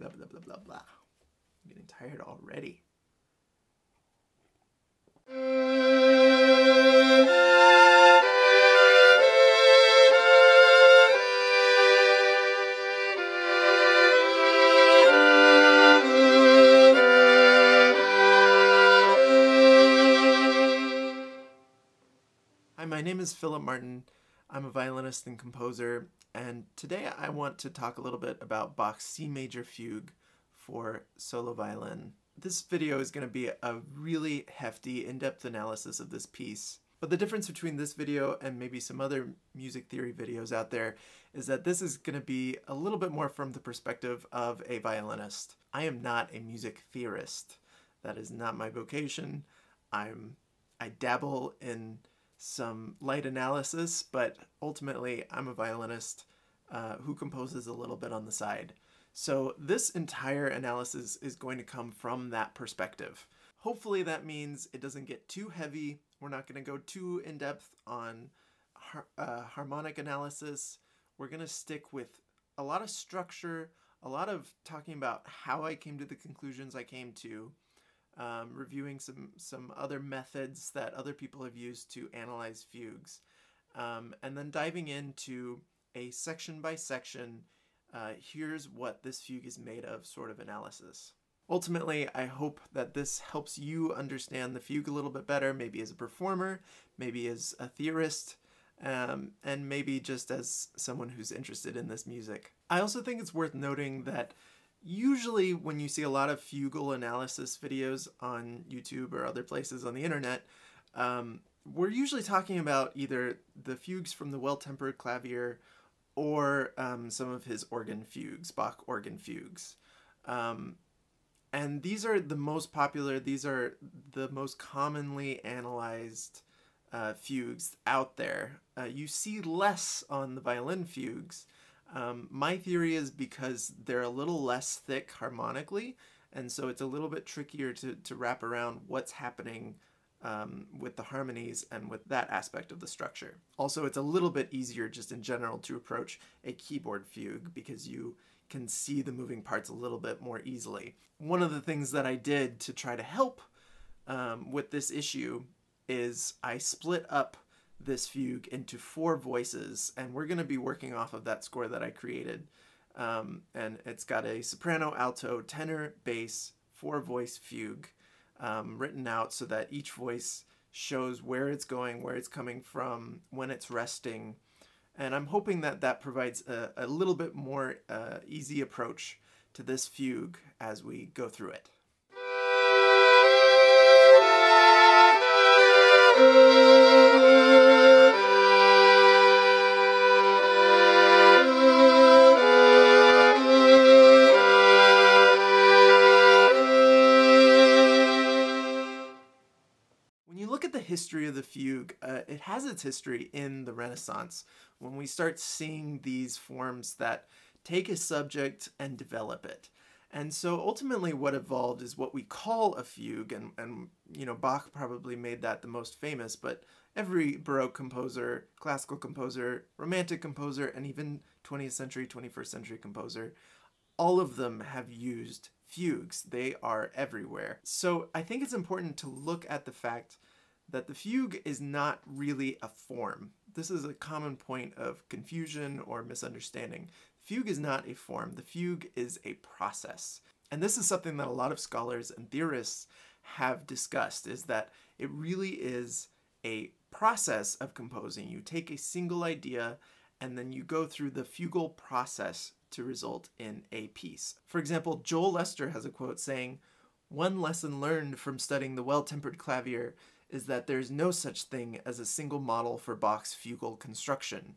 blah, blah, blah, blah, blah. I'm getting tired already. Hi, my name is Philip Marten. I'm a violinist and composer, and today I want to talk a little bit about Bach's C major fugue for solo violin. This video is going to be a really hefty, in-depth analysis of this piece. But the difference between this video and maybe some other music theory videos out there is that this is going to be a little bit more from the perspective of a violinist. I am not a music theorist. That is not my vocation. I dabble in some light analysis, but ultimately I'm a violinist who composes a little bit on the side. So this entire analysis is going to come from that perspective. Hopefully that means it doesn't get too heavy. We're not going to go too in-depth on harmonic analysis. We're going to stick with a lot of structure, a lot of talking about how I came to the conclusions I came to, reviewing some other methods that other people have used to analyze fugues, and then diving into a section by section, here's what this fugue is made of sort of analysis. Ultimately, I hope that this helps you understand the fugue a little bit better, maybe as a performer, maybe as a theorist, and maybe just as someone who's interested in this music. I also think it's worth noting that usually when you see a lot of fugal analysis videos on YouTube or other places on the internet, we're usually talking about either the fugues from the Well-Tempered Clavier or some of his organ fugues, Bach organ fugues. And these are the most popular, these are the most commonly analyzed fugues out there. You see less on the violin fugues. My theory is because they're a little less thick harmonically, and so it's a little bit trickier to wrap around what's happening with the harmonies and with that aspect of the structure. Also, it's a little bit easier just in general to approach a keyboard fugue because you can see the moving parts a little bit more easily. One of the things that I did to try to help with this issue is I split up this fugue into 4 voices, and we're going to be working off of that score that I created. And it's got a soprano, alto, tenor, bass, 4-voice fugue written out so that each voice shows where it's going, where it's coming from, when it's resting. And I'm hoping that that provides a little bit more easy approach to this fugue as we go through it. History of the fugue, it has its history in the Renaissance, when we start seeing these forms that take a subject and develop it. And so ultimately what evolved is what we call a fugue, and you know, Bach probably made that the most famous, but every Baroque composer, classical composer, romantic composer, and even 20th century, 21st century composer, all of them have used fugues. They are everywhere. So I think it's important to look at the fact that the fugue is not really a form. This is a common point of confusion or misunderstanding. Fugue is not a form. The fugue is a process. And this is something that a lot of scholars and theorists have discussed, is that it really is a process of composing. You take a single idea and then you go through the fugal process to result in a piece. For example, Joel Lester has a quote saying, "One lesson learned from studying the Well-Tempered Clavier is that there is no such thing as a single model for Bach's fugal construction."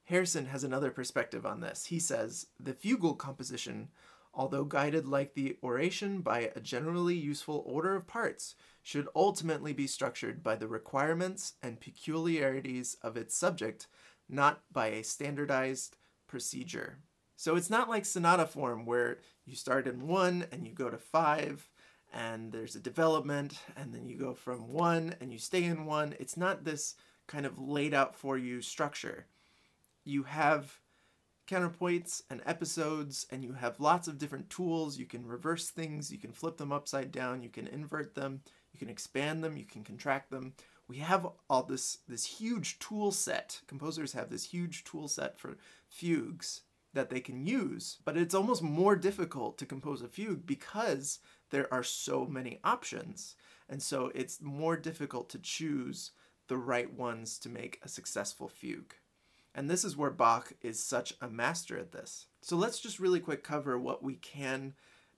Harrison has another perspective on this. He says, "The fugal composition, although guided like the oration by a generally useful order of parts, should ultimately be structured by the requirements and peculiarities of its subject, not by a standardized procedure." So it's not like sonata form where you start in 1 and you go to 5, and there's a development, and then you go from 1 and you stay in 1. It's not this kind of laid out for you structure. You have counterpoints and episodes, and you have lots of different tools. You can reverse things, you can flip them upside down, you can invert them, you can expand them, you can contract them. We have all this huge tool set. Composers have this huge tool set for fugues that they can use, but it's almost more difficult to compose a fugue because there are so many options. And so it's more difficult to choose the right ones to make a successful fugue. And this is where Bach is such a master at this. So let's just really quick cover what we can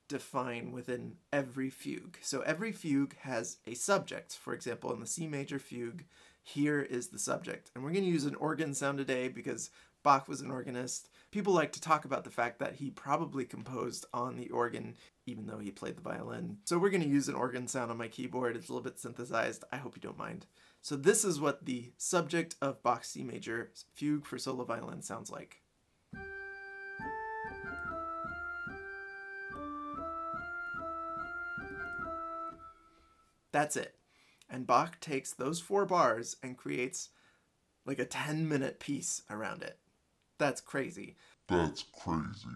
define within every fugue. So every fugue has a subject. For example, in the C major fugue, here is the subject. And we're going to use an organ sound today because Bach was an organist. People like to talk about the fact that he probably composed on the organ, even though he played the violin. So we're going to use an organ sound on my keyboard. It's a little bit synthesized. I hope you don't mind. So this is what the subject of Bach's C major fugue for solo violin sounds like. That's it. And Bach takes those 4 bars and creates like a 10-minute piece around it. That's crazy. That's crazy.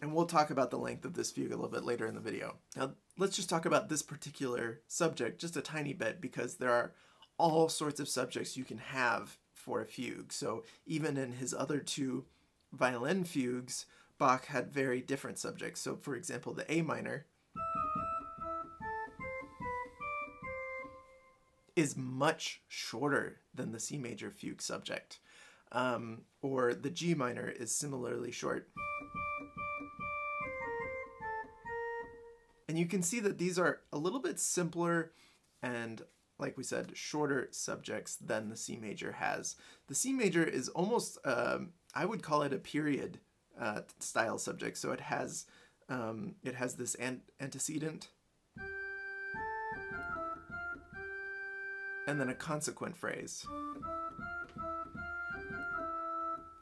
And we'll talk about the length of this fugue a little bit later in the video. Now, let's just talk about this particular subject just a tiny bit, because there are all sorts of subjects you can have for a fugue. So even in his other 2 violin fugues, Bach had very different subjects. So for example, the A minor is much shorter than the C major fugue subject. Or the G minor is similarly short. And you can see that these are a little bit simpler and, like we said, shorter subjects than the C major has. The C major is almost, I would call it a period style subject. So it has this antecedent and then a consequent phrase.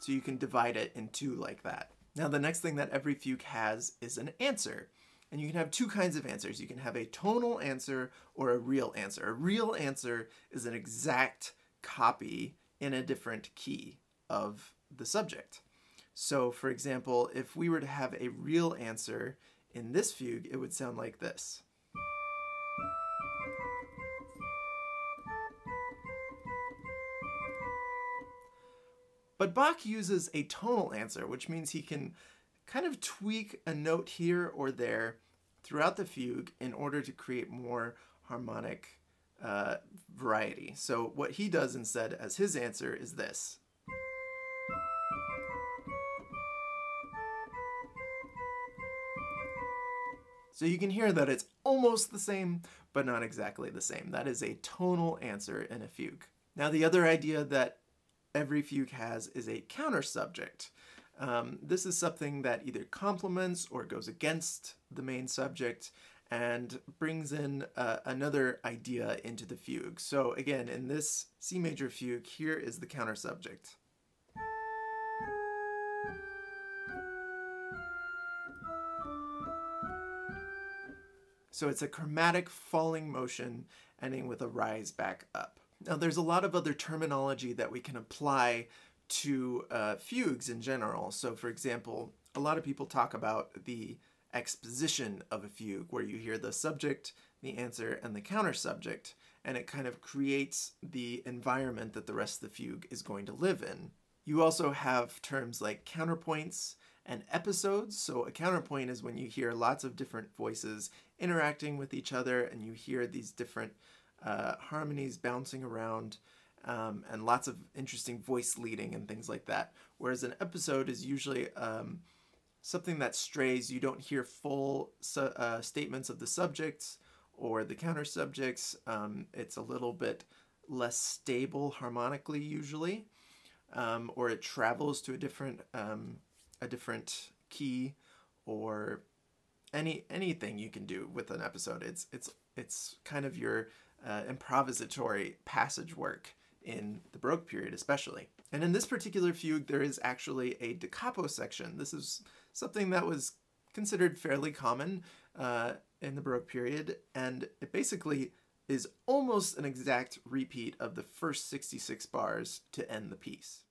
So you can divide it in 2 like that. Now the next thing that every fugue has is an answer. And you can have 2 kinds of answers. You can have a tonal answer or a real answer. A real answer is an exact copy in a different key of the subject. So for example, if we were to have a real answer in this fugue, it would sound like this. But Bach uses a tonal answer, which means he can kind of tweak a note here or there throughout the fugue in order to create more harmonic variety. So what he does instead as his answer is this. So you can hear that it's almost the same, but not exactly the same. That is a tonal answer in a fugue. Now the other idea that every fugue has is a counter subject. This is something that either complements or goes against the main subject and brings in another idea into the fugue. So again, in this C major fugue, here is the counter subject. So it's a chromatic falling motion ending with a rise back up. Now there's a lot of other terminology that we can apply to fugues in general. So for example, a lot of people talk about the exposition of a fugue, where you hear the subject, the answer, and the counter subject, and it kind of creates the environment that the rest of the fugue is going to live in. You also have terms like counterpoints and episodes. So a counterpoint is when you hear lots of different voices interacting with each other, and you hear these different harmonies bouncing around, and lots of interesting voice leading and things like that. Whereas an episode is usually something that strays. You don't hear full statements of the subjects or the counter subjects. It's a little bit less stable harmonically usually, or it travels to a different key, or anything you can do with an episode. It's kind of your improvisatory passage work in the Baroque period especially. And in this particular fugue, there is actually a da capo section. This is something that was considered fairly common in the Baroque period, and it basically is almost an exact repeat of the first 66 bars to end the piece.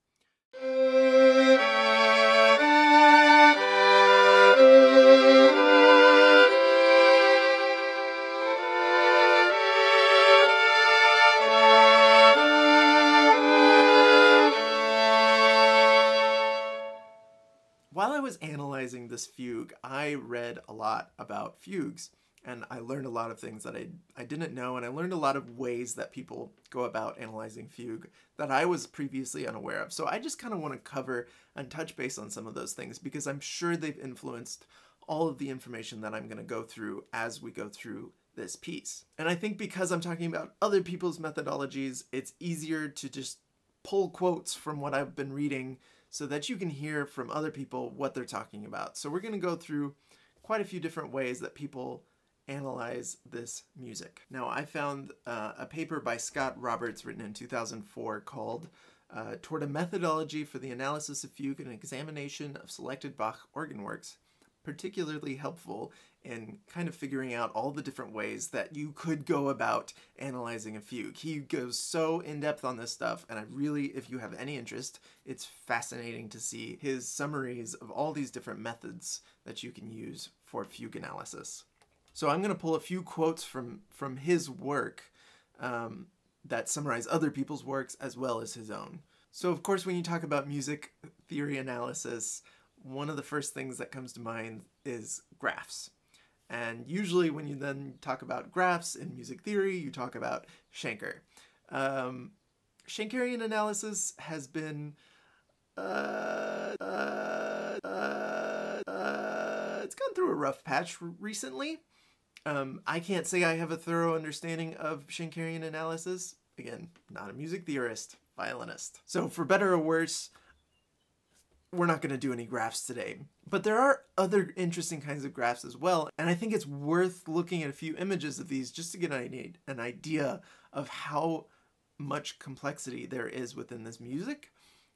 While I was analyzing this fugue, I read a lot about fugues, and I learned a lot of things that I didn't know, and I learned a lot of ways that people go about analyzing fugue that I was previously unaware of. So I just kind of want to cover and touch base on some of those things because I'm sure they've influenced all of the information that I'm going to go through as we go through this piece. And I think because I'm talking about other people's methodologies, it's easier to just pull quotes from what I've been reading so that you can hear from other people what they're talking about. So we're going to go through quite a few different ways that people analyze this music. Now, I found a paper by Scott Roberts written in 2004 called Toward a Methodology for the Analysis of Fugue and Examination of Selected Bach Organ Works, particularly helpful in kind of figuring out all the different ways that you could go about analyzing a fugue. He goes so in-depth on this stuff, and I really, if you have any interest, it's fascinating to see his summaries of all these different methods that you can use for fugue analysis. So I'm going to pull a few quotes from his work that summarize other people's works as well as his own. So of course, when you talk about music theory analysis, one of the first things that comes to mind is graphs. And usually when you then talk about graphs in music theory, you talk about Schenker. Schenkerian analysis has been it's gone through a rough patch recently. I can't say I have a thorough understanding of Schenkerian analysis. Again, not a music theorist, violinist. So for better or worse, we're not going to do any graphs today. But there are other interesting kinds of graphs as well, and I think it's worth looking at a few images of these just to get an idea of how much complexity there is within this music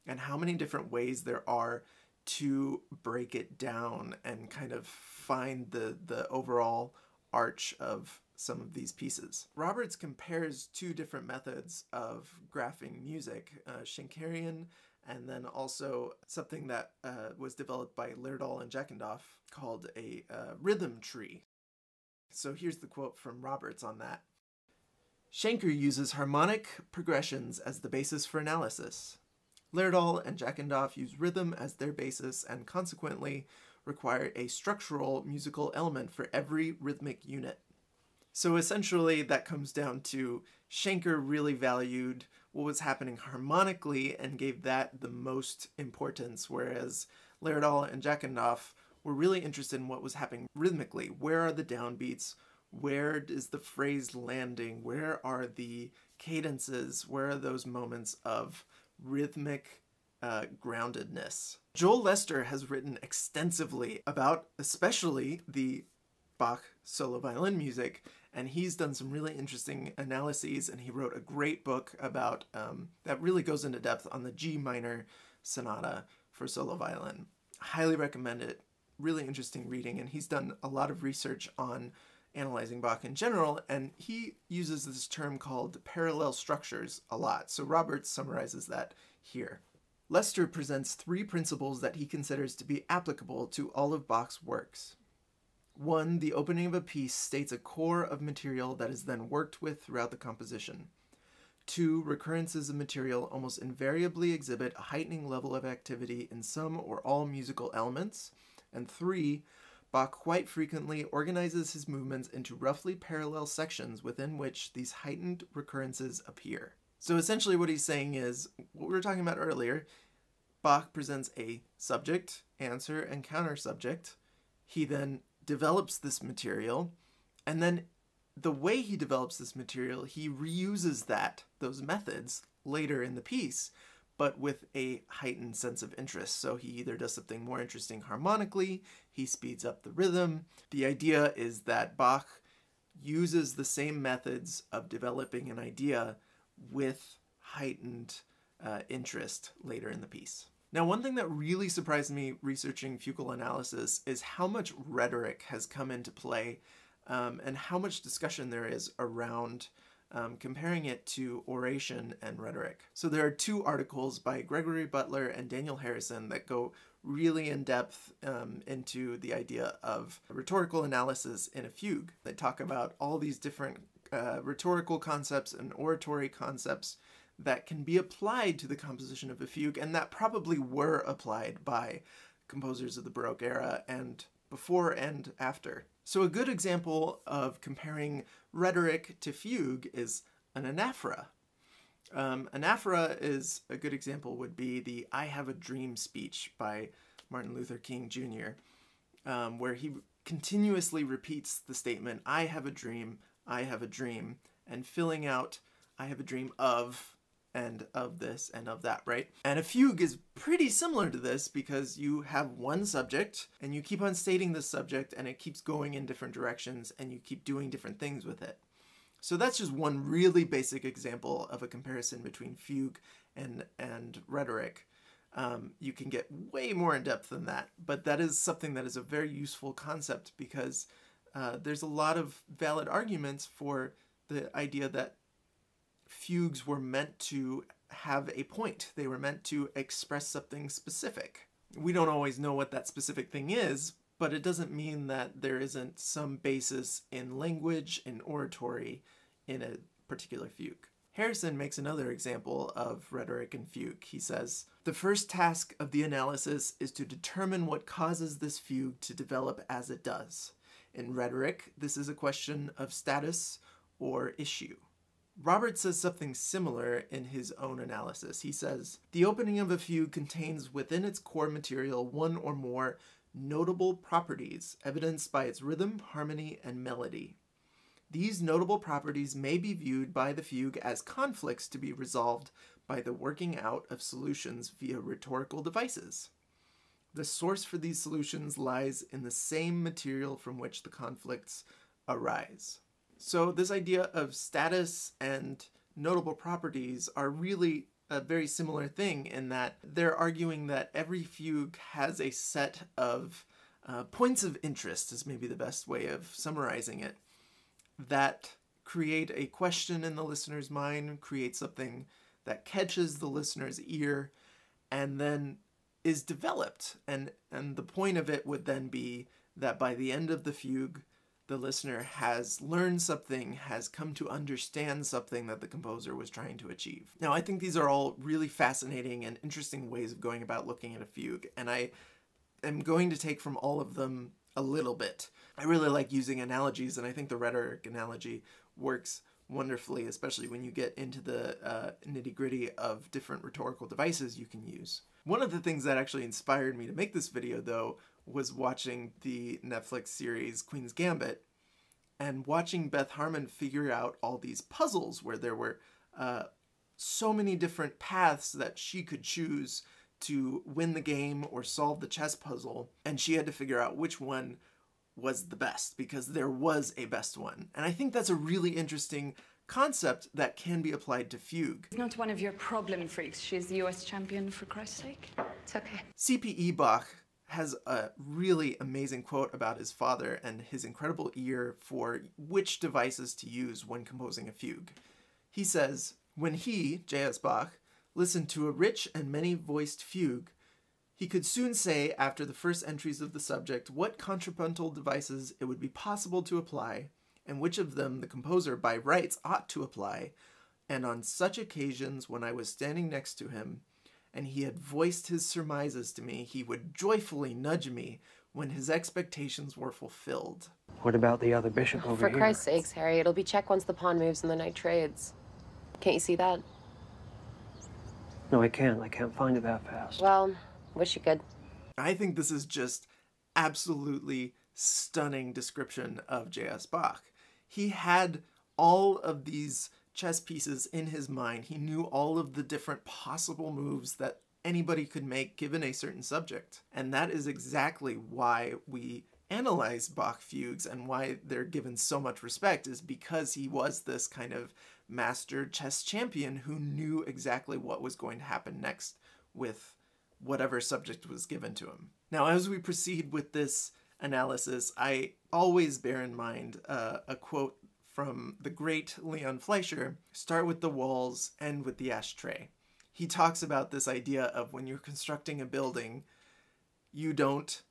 and how many different ways there are to break it down and kind of find the overall arch of some of these pieces. Roberts compares two different methods of graphing music, Schenkerian and then also something that was developed by Lerdahl and Jackendorf called a rhythm tree. So here's the quote from Roberts on that. Schenker uses harmonic progressions as the basis for analysis. Lerdahl and Jackendorf use rhythm as their basis and consequently require a structural musical element for every rhythmic unit. So essentially that comes down to Schenker really valued what was happening harmonically and gave that the most importance, whereas Lerdahl and Jackendorf were really interested in what was happening rhythmically. Where are the downbeats? Where is the phrase landing? Where are the cadences? Where are those moments of rhythmic groundedness? Joel Lester has written extensively about especially the Bach solo violin music, and he's done some really interesting analyses, and he wrote a great book about that really goes into depth on the G minor sonata for solo violin. Highly recommend it. Really interesting reading, and he's done a lot of research on analyzing Bach in general, and he uses this term called parallel structures a lot. So Roberts summarizes that here. Lester presents three principles that he considers to be applicable to all of Bach's works. 1. The opening of a piece states a core of material that is then worked with throughout the composition. 2. Recurrences of material almost invariably exhibit a heightening level of activity in some or all musical elements. And 3. Bach quite frequently organizes his movements into roughly parallel sections within which these heightened recurrences appear. So essentially what he's saying is, what we were talking about earlier, Bach presents a subject, answer, and counter subject. He then develops this material, and then the way he develops this material, he reuses those methods later in the piece, but with a heightened sense of interest. So he either does something more interesting harmonically, he speeds up the rhythm. The idea is that Bach uses the same methods of developing an idea with heightened interest later in the piece. Now, one thing that really surprised me researching fugal analysis is how much rhetoric has come into play and how much discussion there is around comparing it to oration and rhetoric. So there are two articles by Gregory, Butler, and Daniel Harrison that go really in depth into the idea of rhetorical analysis in a fugue. They talk about all these different rhetorical concepts and oratory concepts that can be applied to the composition of a fugue, and that probably were applied by composers of the Baroque era and before and after. So a good example of comparing rhetoric to fugue is an anaphora. Anaphora is a good example would be the I Have a Dream speech by Martin Luther King Jr., where he continuously repeats the statement, I have a dream, and filling out I have a dream of, and of this and of that, right? And a fugue is pretty similar to this because you have one subject and you keep on stating this subject and it keeps going in different directions and you keep doing different things with it. So that's just one really basic example of a comparison between fugue and rhetoric. You can get way more in depth than that, but that is something that is a very useful concept because there's a lot of valid arguments for the idea that fugues were meant to have a point. They were meant to express something specific. We don't always know what that specific thing is, but it doesn't mean that there isn't some basis in language, in oratory, in a particular fugue. Harrison makes another example of rhetoric and fugue. He says, the first task of the analysis is to determine what causes this fugue to develop as it does. In rhetoric, this is a question of status or issue. Robert says something similar in his own analysis. He says, the opening of a fugue contains within its core material one or more notable properties evidenced by its rhythm, harmony, and melody. These notable properties may be viewed by the fugue as conflicts to be resolved by the working out of solutions via rhetorical devices. The source for these solutions lies in the same material from which the conflicts arise. So this idea of status and notable properties are really a very similar thing in that they're arguing that every fugue has a set of points of interest, is maybe the best way of summarizing it, that create a question in the listener's mind, create something that catches the listener's ear, and then is developed. And the point of it would then be that by the end of the fugue, the listener has learned something, has come to understand something that the composer was trying to achieve. Now, I think these are all really fascinating and interesting ways of going about looking at a fugue, and I am going to take from all of them a little bit. I really like using analogies, and I think the rhetoric analogy works wonderfully, especially when you get into the nitty-gritty of different rhetorical devices you can use. One of the things that actually inspired me to make this video, though, was watching the Netflix series Queen's Gambit and watching Beth Harmon figure out all these puzzles where there were so many different paths that she could choose to win the game or solve the chess puzzle, and she had to figure out which one was the best because there was a best one. And I think that's a really interesting concept that can be applied to fugue. She's not one of your problem freaks. She's the US champion, for Christ's sake. It's okay. C.P.E. Bach has a really amazing quote about his father and his incredible ear for which devices to use when composing a fugue. He says, when he, J.S. Bach, listened to a rich and many-voiced fugue, he could soon say, after the first entries of the subject, what contrapuntal devices it would be possible to apply, and which of them the composer by rights ought to apply, and on such occasions when I was standing next to him, and he had voiced his surmises to me, he would joyfully nudge me when his expectations were fulfilled. What about the other bishop over here? For Christ's sakes, Harry, it'll be check once the pawn moves and the knight trades. Can't you see that? No, I can't. I can't find it that fast. Well, wish you could. I think this is just absolutely stunning description of J.S. Bach. He had all of these chess pieces in his mind. He knew all of the different possible moves that anybody could make given a certain subject. And that is exactly why we analyze Bach fugues and why they're given so much respect, is because he was this kind of master chess champion who knew exactly what was going to happen next with whatever subject was given to him. Now, as we proceed with this analysis, I always bear in mind a quote from the great Leon Fleischer, start with the walls, end with the ashtray. He talks about this idea of when you're constructing a building, You don't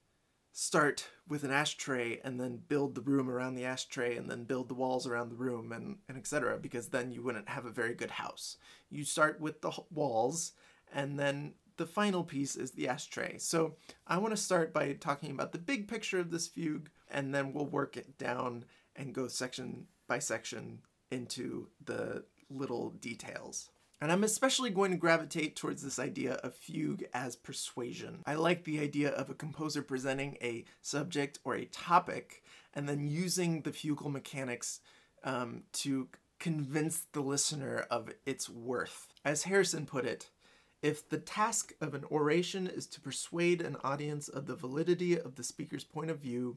start with an ashtray and then build the room around the ashtray and then build the walls around the room and etc., because then you wouldn't have a very good house. You start with the walls, and then the final piece is the ashtray. So I want to start by talking about the big picture of this fugue, and then we'll work it down and go section by section into the little details. And I'm especially going to gravitate towards this idea of fugue as persuasion. I like the idea of a composer presenting a subject or a topic and then using the fugal mechanics to convince the listener of its worth. As Harrison put it, if the task of an oration is to persuade an audience of the validity of the speaker's point of view,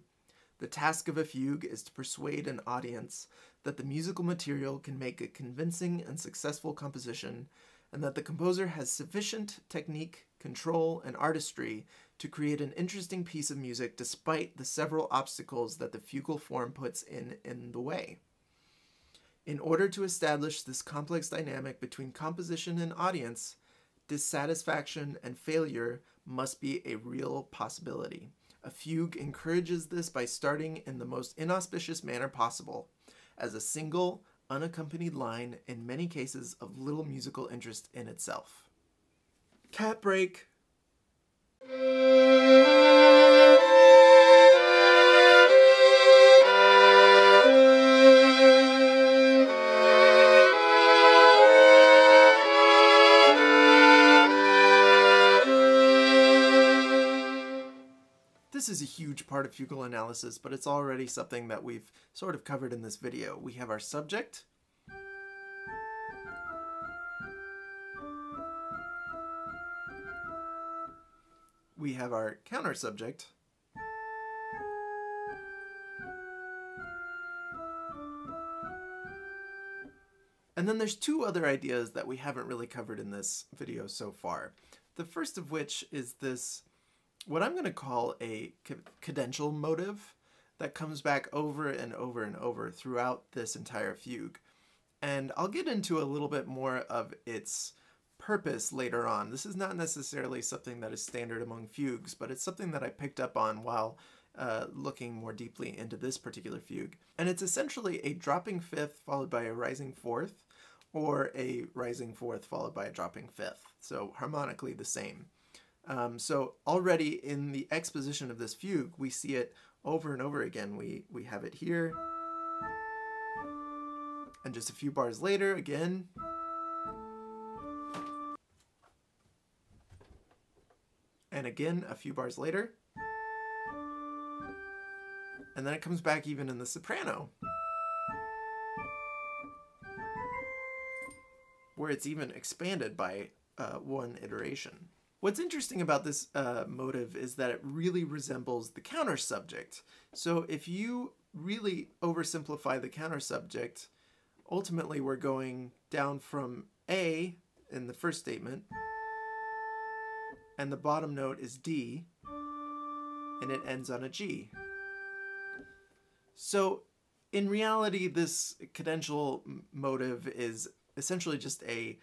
the task of a fugue is to persuade an audience that the musical material can make a convincing and successful composition, and that the composer has sufficient technique, control, and artistry to create an interesting piece of music despite the several obstacles that the fugal form puts in the way. In order to establish this complex dynamic between composition and audience, dissatisfaction and failure must be a real possibility. A fugue encourages this by starting in the most inauspicious manner possible, as a single, unaccompanied line, in many cases of little musical interest in itself. Cat break. This is a huge part of fugal analysis, but it's already something that we've sort of covered in this video. We have our subject, we have our counter subject, and then there's two other ideas that we haven't really covered in this video so far. The first of which is this, what I'm going to call a cadential motive that comes back over and over and over throughout this entire fugue. And I'll get into a little bit more of its purpose later on. This is not necessarily something that is standard among fugues, but it's something that I picked up on while looking more deeply into this particular fugue. And it's essentially a dropping fifth followed by a rising fourth, or a rising fourth followed by a dropping fifth. So harmonically the same. So already in the exposition of this fugue, we see it over and over again. We have it here, and just a few bars later, again. And again, a few bars later. And then it comes back even in the soprano, where it's even expanded by one iteration. What's interesting about this motive is that it really resembles the counter subject. So if you really oversimplify the counter subject, ultimately we're going down from A in the first statement, and the bottom note is D, and it ends on a G. So in reality, this cadential motive is essentially just a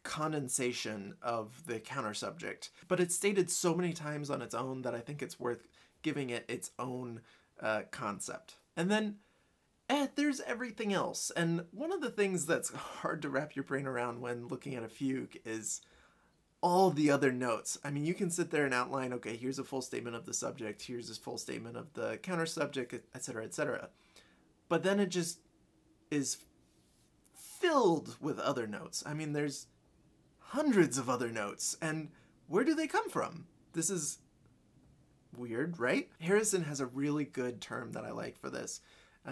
condensation of the counter subject, but it's stated so many times on its own that I think it's worth giving it its own concept. And then there's everything else. And one of the things that's hard to wrap your brain around when looking at a fugue is all the other notes. I mean, you can sit there and outline, okay, here's a full statement of the subject, here's a full statement of the counter subject, etc., etc. But then it just is filled with other notes. I mean, there's hundreds of other notes, and where do they come from? This is weird, right? Harrison has a really good term that I like for this.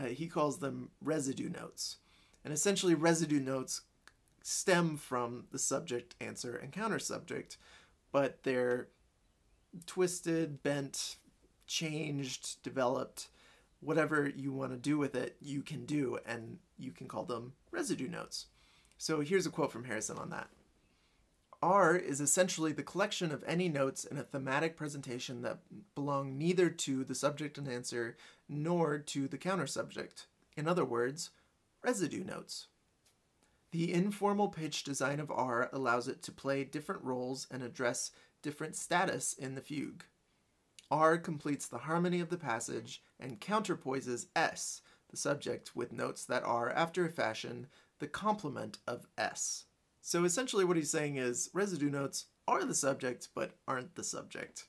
He calls them residue notes. And essentially residue notes stem from the subject, answer, and counter subject, but they're twisted, bent, changed, developed, whatever you want to do with it, you can do, and you can call them residue notes. So here's a quote from Harrison on that. R is essentially the collection of any notes in a thematic presentation that belong neither to the subject and answer nor to the counter subject. In other words, residue notes. The informal pitch design of R allows it to play different roles and address different status in the fugue. R completes the harmony of the passage and counterpoises S, the subject, with notes that are, after a fashion, the complement of S. So essentially what he's saying is residue notes are the subject but aren't the subject.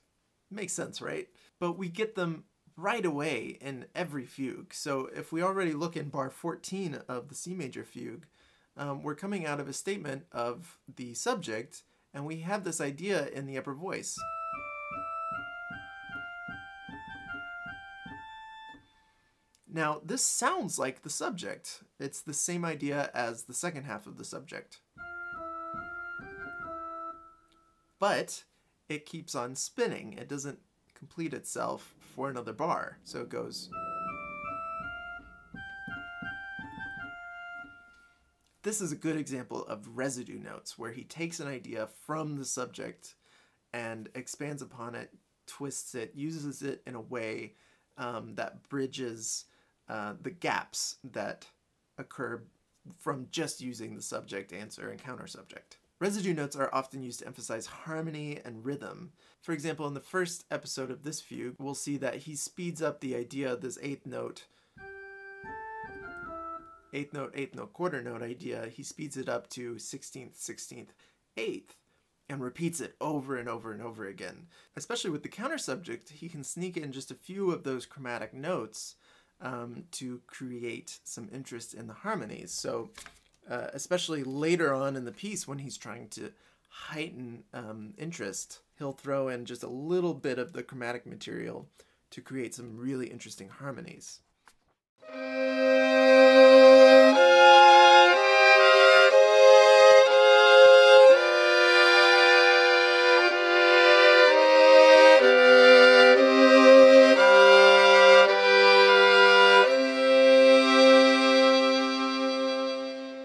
Makes sense, right? But we get them right away in every fugue. So if we already look in bar 14 of the C major fugue, we're coming out of a statement of the subject, and we have this idea in the upper voice. Now, this sounds like the subject. It's the same idea as the second half of the subject. But it keeps on spinning. It doesn't complete itself for another bar. So it goes. This is a good example of residue notes, where he takes an idea from the subject and expands upon it, twists it, uses it in a way that bridges the gaps that occur from just using the subject, answer, and counter subject. Residue notes are often used to emphasize harmony and rhythm. For example, in the first episode of this fugue, we'll see that he speeds up the idea of this eighth note, quarter note idea. He speeds it up to 16th, 16th, 8th, and repeats it over and over and over again. Especially with the counter subject, he can sneak in just a few of those chromatic notes to create some interest in the harmonies. So especially later on in the piece, when he's trying to heighten interest, he'll throw in just a little bit of the chromatic material to create some really interesting harmonies.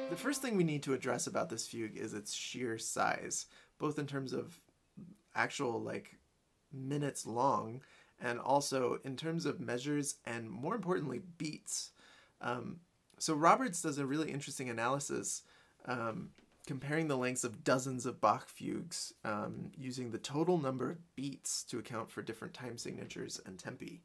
The first thing we need to address about this fugue is its sheer size, both in terms of actual minutes long, and also in terms of measures and, more importantly, beats. So Roberts does a really interesting analysis comparing the lengths of dozens of Bach fugues using the total number of beats to account for different time signatures and tempi.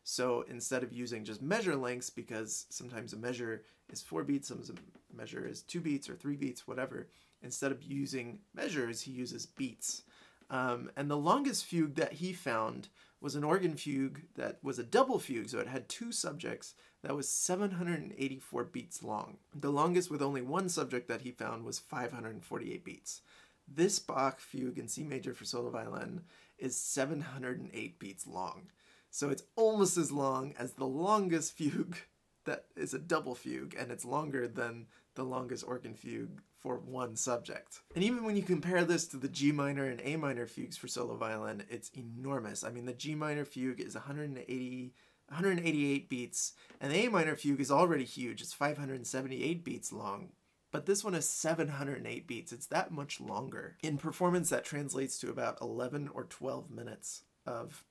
So instead of using just measure lengths, because sometimes a measure is 4 beats, sometimes a measure is 2 beats or 3 beats, whatever, instead of using measures, he uses beats. And the longest fugue that he found was an organ fugue that was a double fugue, so it had 2 subjects, that was 784 beats long. The longest with only 1 subject that he found was 548 beats. This Bach fugue in C major for solo violin is 708 beats long. So it's almost as long as the longest fugue that is a double fugue, and it's longer than the longest organ fugue for 1 subject. And even when you compare this to the G minor and A minor fugues for solo violin, it's enormous. I mean, the G minor fugue is 188 beats, and the A minor fugue is already huge. It's 578 beats long. But this one is 708 beats. It's that much longer. In performance, that translates to about 11 or 12 minutes of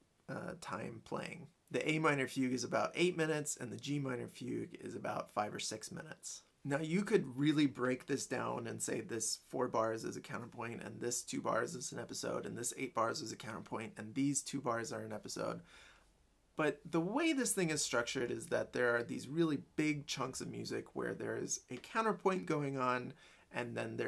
time playing. The A minor fugue is about 8 minutes, and the G minor fugue is about 5 or 6 minutes. Now you could really break this down and say this 4 bars is a counterpoint, and this 2 bars is an episode, and this 8 bars is a counterpoint, and these 2 bars are an episode. But the way this thing is structured is that there are these really big chunks of music where there is a counterpoint going on, and then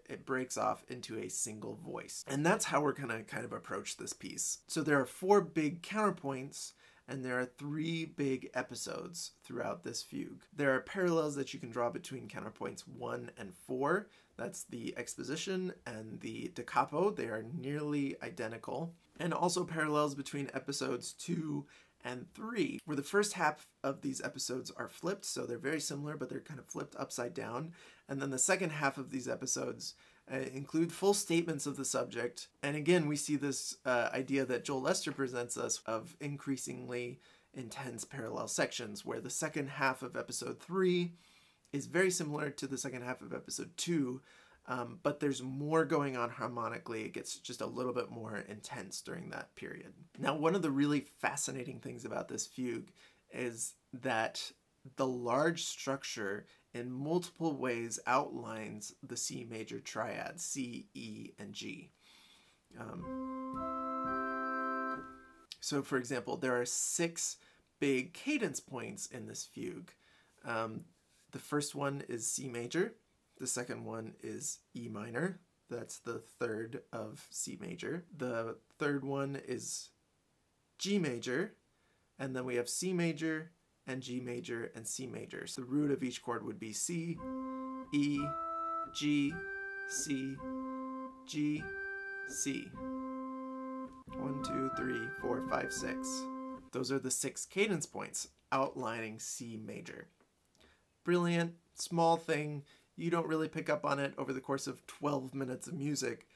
it breaks off into a single voice. And that's how we're gonna kind of approach this piece. So there are 4 big counterpoints, and there are 3 big episodes throughout this fugue. There are parallels that you can draw between counterpoints 1 and 4. That's the exposition and the da capo. They are nearly identical. And also parallels between episodes 2 and 3, where the first half of these episodes are flipped, so they're very similar, but they're kind of flipped upside down. And then the second half of these episodes include full statements of the subject. And again, we see this idea that Joel Lester presents us of increasingly intense parallel sections, where the second half of episode 3 is very similar to the second half of episode 2, but there's more going on harmonically. It gets just a little bit more intense during that period. Now, one of the really fascinating things about this fugue is that the large structure in multiple ways outlines the C major triad, C, E, and G. So for example, there are 6 big cadence points in this fugue. The first one is C major. The second one is E minor. That's the third of C major. The third one is G major. And then we have C major and G major and C major. So the root of each chord would be C, E, G, C, G, C. 1, 2, 3, 4, 5, 6. Those are the 6 cadence points outlining C major. Brilliant, small thing. You don't really pick up on it over the course of 12 minutes of music,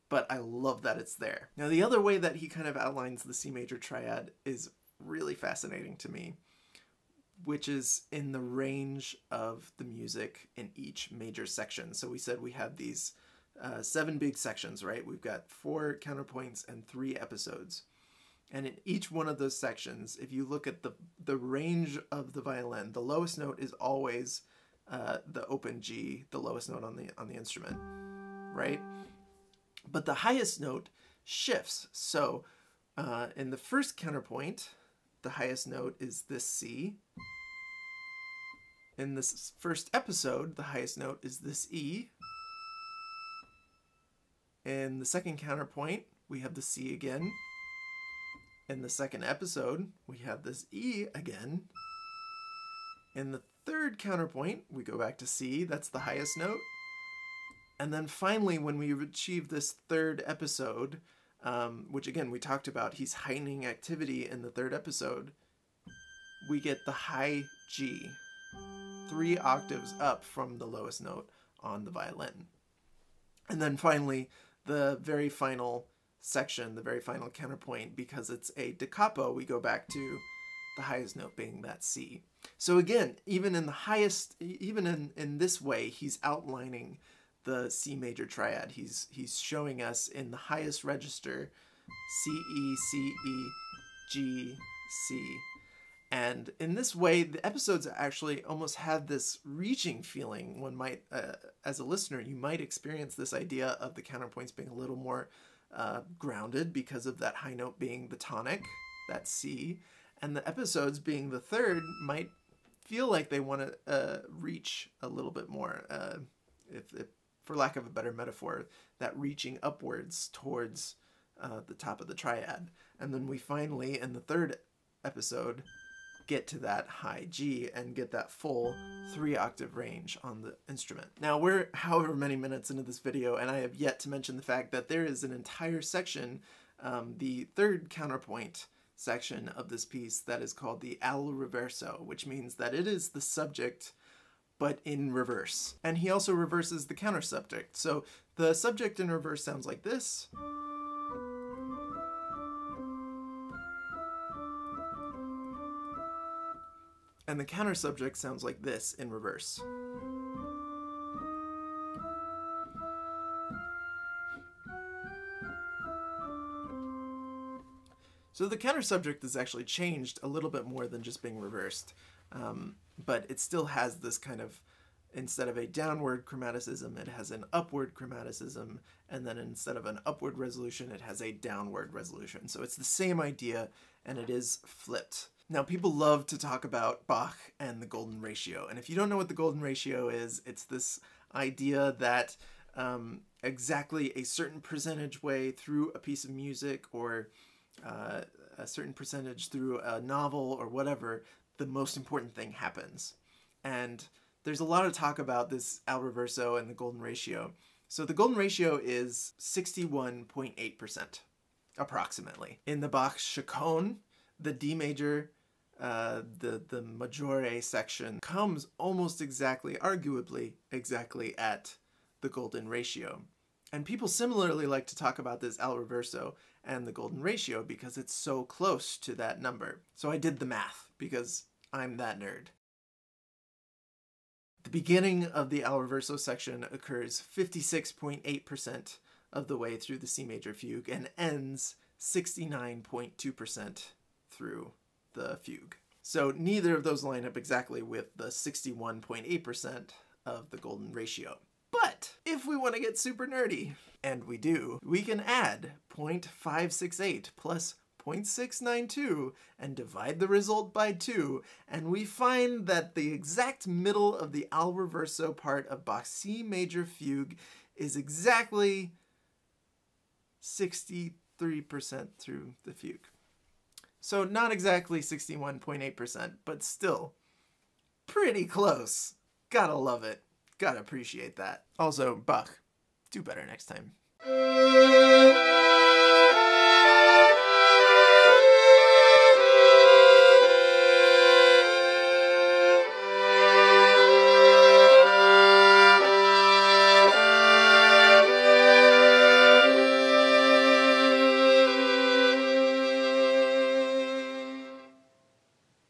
but I love that it's there. Now, the other way that he kind of outlines the C major triad is really fascinating to me, which is in the range of the music in each major section. So we said we have these 7 big sections, right? We've got 4 counterpoints and 3 episodes. And in each one of those sections, if you look at the range of the violin, the lowest note is always the open G, the lowest note on the instrument, right? But the highest note shifts. So in the first counterpoint, the highest note is this C. In this first episode, the highest note is this E. In the second counterpoint, we have the C again. In the second episode, we have this E again. In the third counterpoint, we go back to C, that's the highest note. And then finally, when we achieve this third episode, which again, we talked about, he's heightening activity in the third episode, we get the high G, 3 octaves up from the lowest note on the violin. And then finally, the very final section, the very final counterpoint, because it's a da capo, we go back to the highest note being that C. So again, even in the highest, even in this way, he's outlining the C major triad. He's showing us in the highest register, C, E, C, E, G, C. And in this way, the episodes actually almost have this reaching feeling. One might, as a listener, you might experience this idea of the counterpoints being a little more grounded because of that high note being the tonic, that C, and the episodes being the third might feel like they want to reach a little bit more, if for lack of a better metaphor, that reaching upwards towards the top of the triad. And then we finally, in the third episode, get to that high G and get that full 3-octave range on the instrument. Now we're however many minutes into this video, and I have yet to mention the fact that there is an entire section, the third counterpoint section of this piece, that is called the al reverso, which means that it is the subject but in reverse. And he also reverses the counter subject. So the subject in reverse sounds like this. And the counter subject sounds like this in reverse. So the counter subject is actually changed a little bit more than just being reversed, but it still has this kind of, instead of a downward chromaticism, it has an upward chromaticism, and then instead of an upward resolution, it has a downward resolution. So it's the same idea, and it is flipped. Now, people love to talk about Bach and the golden ratio, and if you don't know what the golden ratio is, it's this idea that exactly a certain percentage way through a piece of music, or a certain percentage through a novel or whatever, the most important thing happens. And there's a lot of talk about this al reverso and the golden ratio. So the golden ratio is 61.8%, approximately. In the Bach chaconne, the D major, the maggiore section, comes almost exactly, arguably exactly at the golden ratio. And people similarly like to talk about this al reverso and the golden ratio because it's so close to that number. So I did the math because I'm that nerd. The beginning of the al reverso section occurs 56.8% of the way through the C major fugue and ends 69.2% through the fugue. So neither of those line up exactly with the 61.8% of the golden ratio. But But if we want to get super nerdy, and we do, we can add 0.568 plus 0.692 and divide the result by 2, and we find that the exact middle of the al reverso part of Bach's C major fugue is exactly 63% through the fugue. So not exactly 61.8%, but still pretty close. Gotta love it. Gotta appreciate that. Also, Bach, do better next time.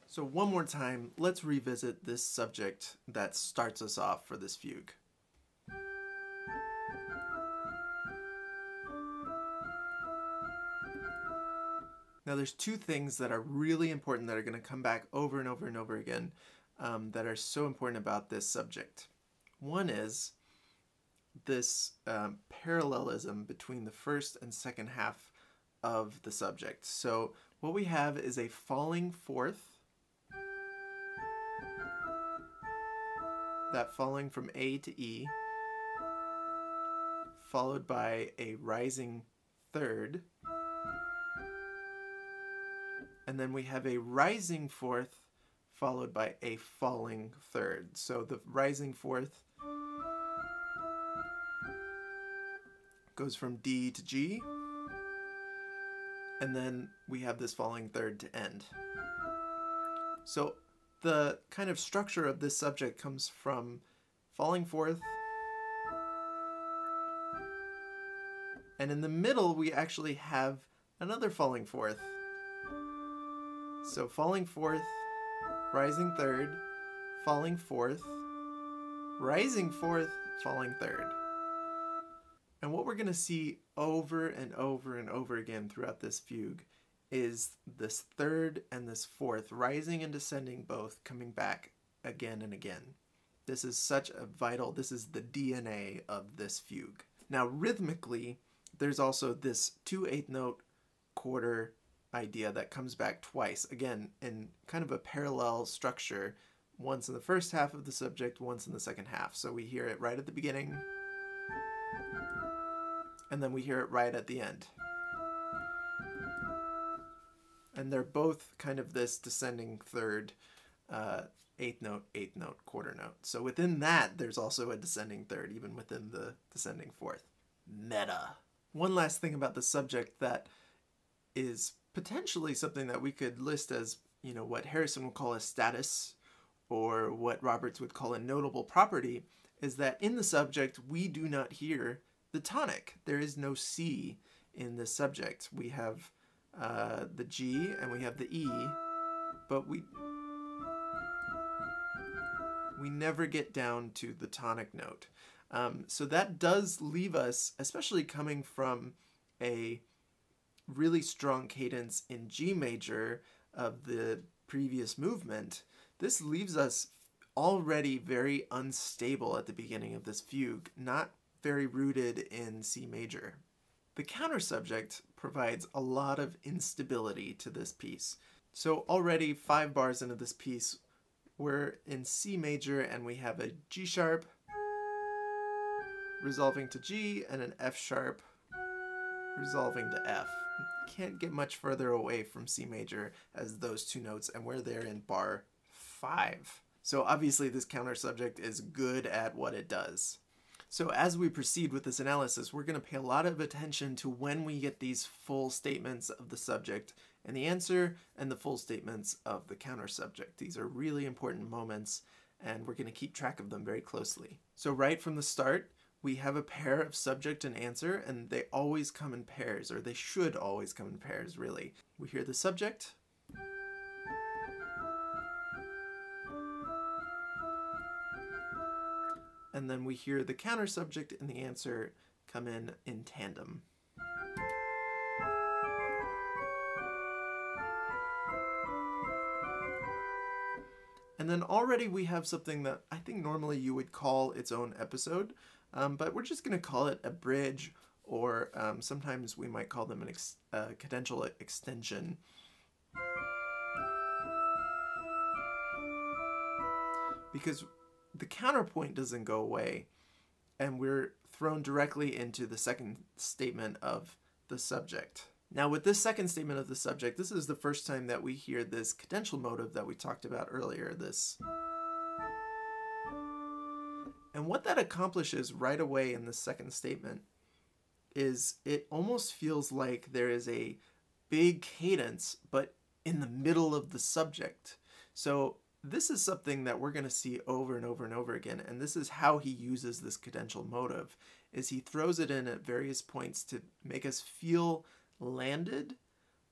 So one more time, let's revisit this subject that starts us off for this fugue. Now there's two things that are really important that are going to come back over and over and over again that are so important about this subject. One is this parallelism between the first and second half of the subject. So what we have is a falling fourth, that falling from A to E, followed by a rising third, and then we have a rising fourth followed by a falling third. So the rising fourth goes from D to G, and then we have this falling third to end. So the kind of structure of this subject comes from falling fourth, and in the middle we actually have another falling fourth. So falling fourth, rising third, falling fourth, rising fourth, falling third. And what we're going to see over and over and over again throughout this fugue is this third and this fourth, rising and descending both, coming back again and again. This is such a vital, this is the DNA of this fugue. Now rhythmically, there's also this 2/8 note quarter idea that comes back twice, again in kind of a parallel structure, once in the first half of the subject, once in the second half. So we hear it right at the beginning, and then we hear it right at the end. And they're both kind of this descending third, 8th note, quarter note. So within that, there's also a descending third, even within the descending fourth. Meta. One last thing about the subject that is potentially something that we could list as, you know, what Harrison would call a status, or what Roberts would call a notable property, is that in the subject, we do not hear the tonic. There is no C in this subject. We have the G and we have the E, but we never get down to the tonic note. So that does leave us, especially coming from a really strong cadence in G major of the previous movement, this leaves us already very unstable at the beginning of this fugue, not very rooted in C major. The counter subject provides a lot of instability to this piece. So already 5 bars into this piece, we're in C major and we have a G sharp resolving to G and an F sharp resolving to F. Can't get much further away from C major as those two notes, and we're there in bar 5. So obviously this counter subject is good at what it does. So as we proceed with this analysis, we're going to pay a lot of attention to when we get these full statements of the subject and the answer, and the full statements of the counter subject. These are really important moments, and we're going to keep track of them very closely. So right from the start, we have a pair of subject and answer, and they always come in pairs, or they should always come in pairs, really. We hear the subject, and then we hear the counter subject and the answer come in tandem. And then already we have something that I think normally you would call its own episode. but we're just going to call it a bridge, or sometimes we might call them a cadential extension. Because the counterpoint doesn't go away, and we're thrown directly into the second statement of the subject. Now, with this second statement of the subject, this is the first time that we hear this cadential motive that we talked about earlier, this. And what that accomplishes right away in the second statement is it almost feels like there is a big cadence, but in the middle of the subject. So this is something that we're going to see over and over and over again, and this is how he uses this cadential motive, is he throws it in at various points to make us feel landed,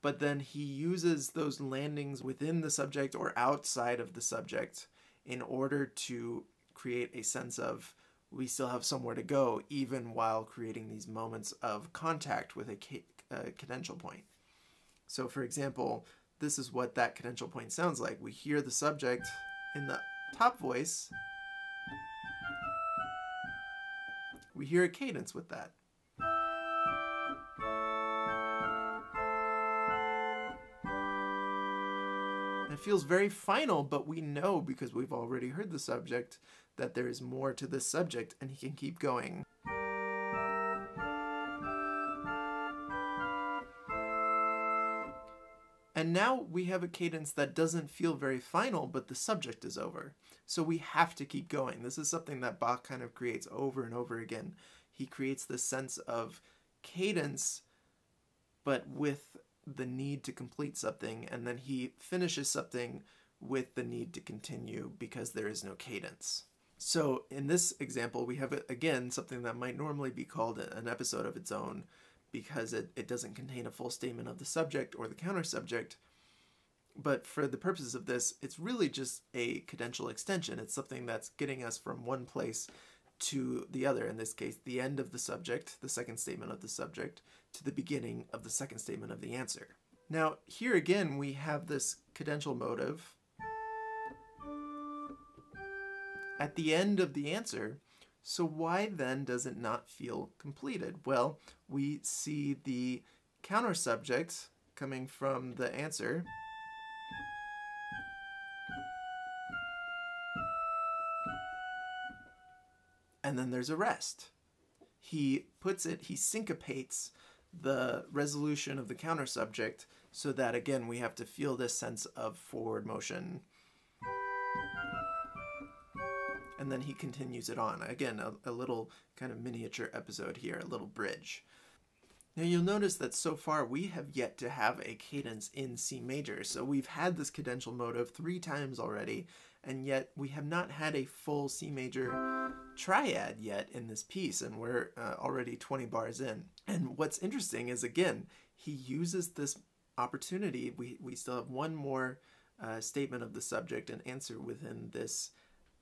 but then he uses those landings within the subject or outside of the subject in order to create a sense of we still have somewhere to go, even while creating these moments of contact with a cadential point. So for example, this is what that cadential point sounds like. We hear the subject in the top voice. We hear a cadence with that. It feels very final, but we know, because we've already heard the subject, that there is more to this subject, and he can keep going. And now we have a cadence that doesn't feel very final, but the subject is over. So we have to keep going. This is something that Bach kind of creates over and over again. He creates this sense of cadence, but with the need to complete something, and then he finishes something with the need to continue because there is no cadence. So in this example, we have, again, something that might normally be called an episode of its own, because it doesn't contain a full statement of the subject or the counter subject. But for the purposes of this, it's really just a cadential extension. It's something that's getting us from one place to the other, in this case, the end of the subject, the second statement of the subject, to the beginning of the second statement of the answer. Now, here again, we have this cadential motive at the end of the answer. So why then does it not feel completed? Well, we see the counter subject coming from the answer. And then there's a rest. He syncopates the resolution of the counter subject so that, again, we have to feel this sense of forward motion. And then he continues it on. Again, a little kind of miniature episode here, a little bridge. Now you'll notice that so far we have yet to have a cadence in C major. So we've had this cadential motive 3 times already, and yet we have not had a full C major triad yet in this piece, and we're already 20 bars in. And what's interesting is, again, he uses this opportunity. We still have one more statement of the subject and answer within this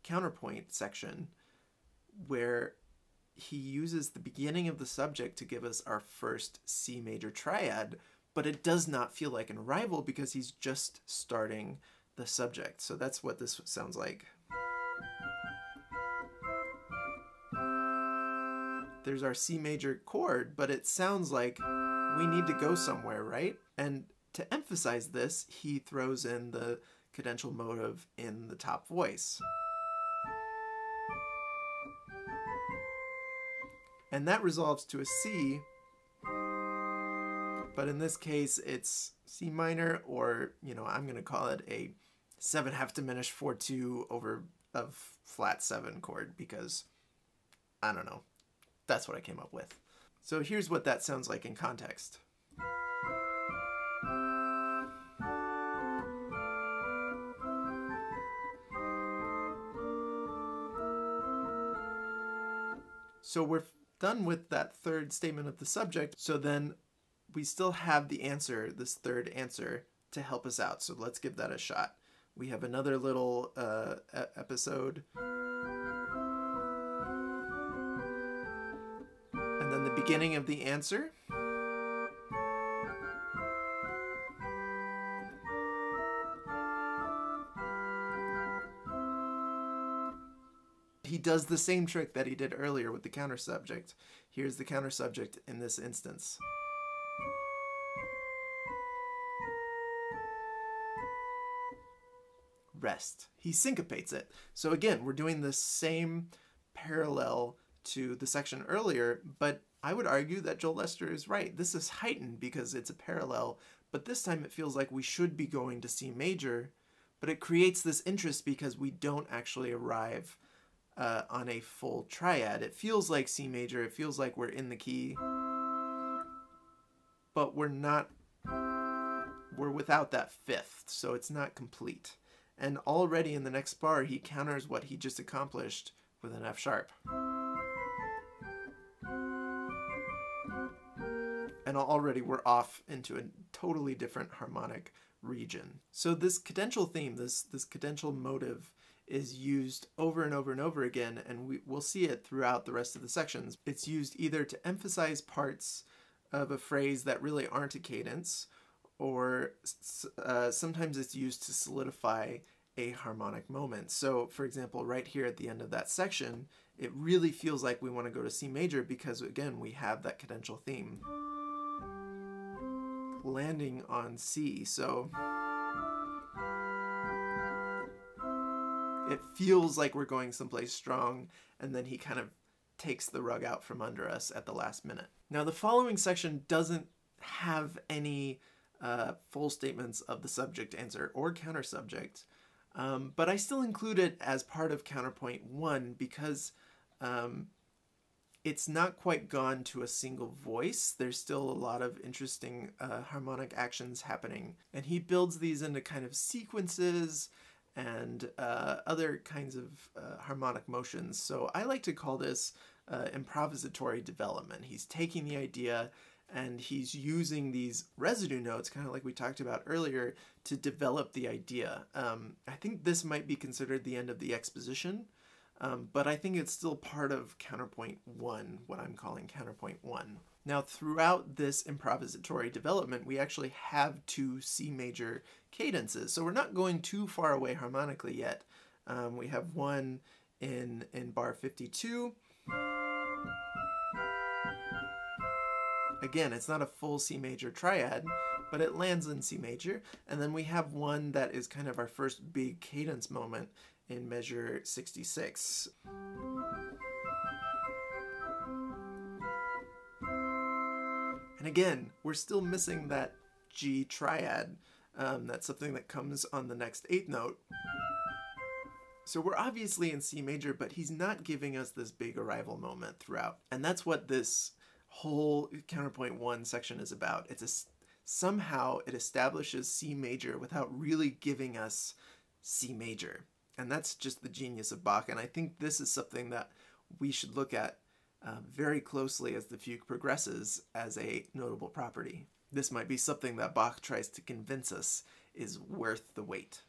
counterpoint section, where he uses the beginning of the subject to give us our first C major triad, but it does not feel like an arrival because he's just starting the subject. So that's what this sounds like. There's our C major chord, but it sounds like we need to go somewhere, right? And to emphasize this, he throws in the cadential motive in the top voice. And that resolves to a C, but in this case it's C minor, or, you know, I'm going to call it a 7/2 diminished 4/2 over a flat 7 chord, because, I don't know, that's what I came up with. So here's what that sounds like in context. So we're done with that third statement of the subject, so then we still have the answer, this third answer, to help us out. So let's give that a shot. We have another little episode. And then the beginning of the answer. he does the same trick that he did earlier with the counter subject. Here's the counter subject in this instance. Rest. He syncopates it. So again, we're doing the same parallel to the section earlier, but I would argue that Joel Lester is right. This is heightened because it's a parallel, but this time it feels like we should be going to C major, but it creates this interest because we don't actually arrive on a full triad. It feels like C major, it feels like we're in the key, but we're not, we're without that fifth, so it's not complete. And already in the next bar, he counters what he just accomplished with an F sharp. And already we're off into a totally different harmonic region. So this cadential theme, this cadential motive, is used over and over and over again, and we'll see it throughout the rest of the sections. It's used either to emphasize parts of a phrase that really aren't a cadence, or sometimes it's used to solidify a harmonic moment. So for example, right here at the end of that section, it really feels like we want to go to C major because again, we have that cadential theme landing on C. So it feels like we're going someplace strong, and then he kind of takes the rug out from under us at the last minute. Now the following section doesn't have any full statements of the subject answer or counter subject, but I still include it as part of counterpoint 1 because it's not quite gone to a single voice. There's still a lot of interesting harmonic actions happening, and he builds these into kind of sequences and other kinds of harmonic motions. So I like to call this improvisatory development. He's taking the idea and he's using these residue notes, kind of like we talked about earlier, to develop the idea. I think this might be considered the end of the exposition, but I think it's still part of counterpoint 1, what I'm calling counterpoint 1. Now, throughout this improvisatory development, we actually have 2 C major cadences, so we're not going too far away harmonically yet. We have one in bar 52. Again, it's not a full C major triad, but it lands in C major. And then we have one that is kind of our first big cadence moment in measure 66. And again, we're still missing that G triad. That's something that comes on the next 8th note. So we're obviously in C major, but he's not giving us this big arrival moment throughout. And that's what this whole counterpoint 1 section is about. Somehow it establishes C major without really giving us C major. And that's just the genius of Bach. And I think this is something that we should look at very closely as the fugue progresses as a notable property. This might be something that Bach tries to convince us is worth the wait.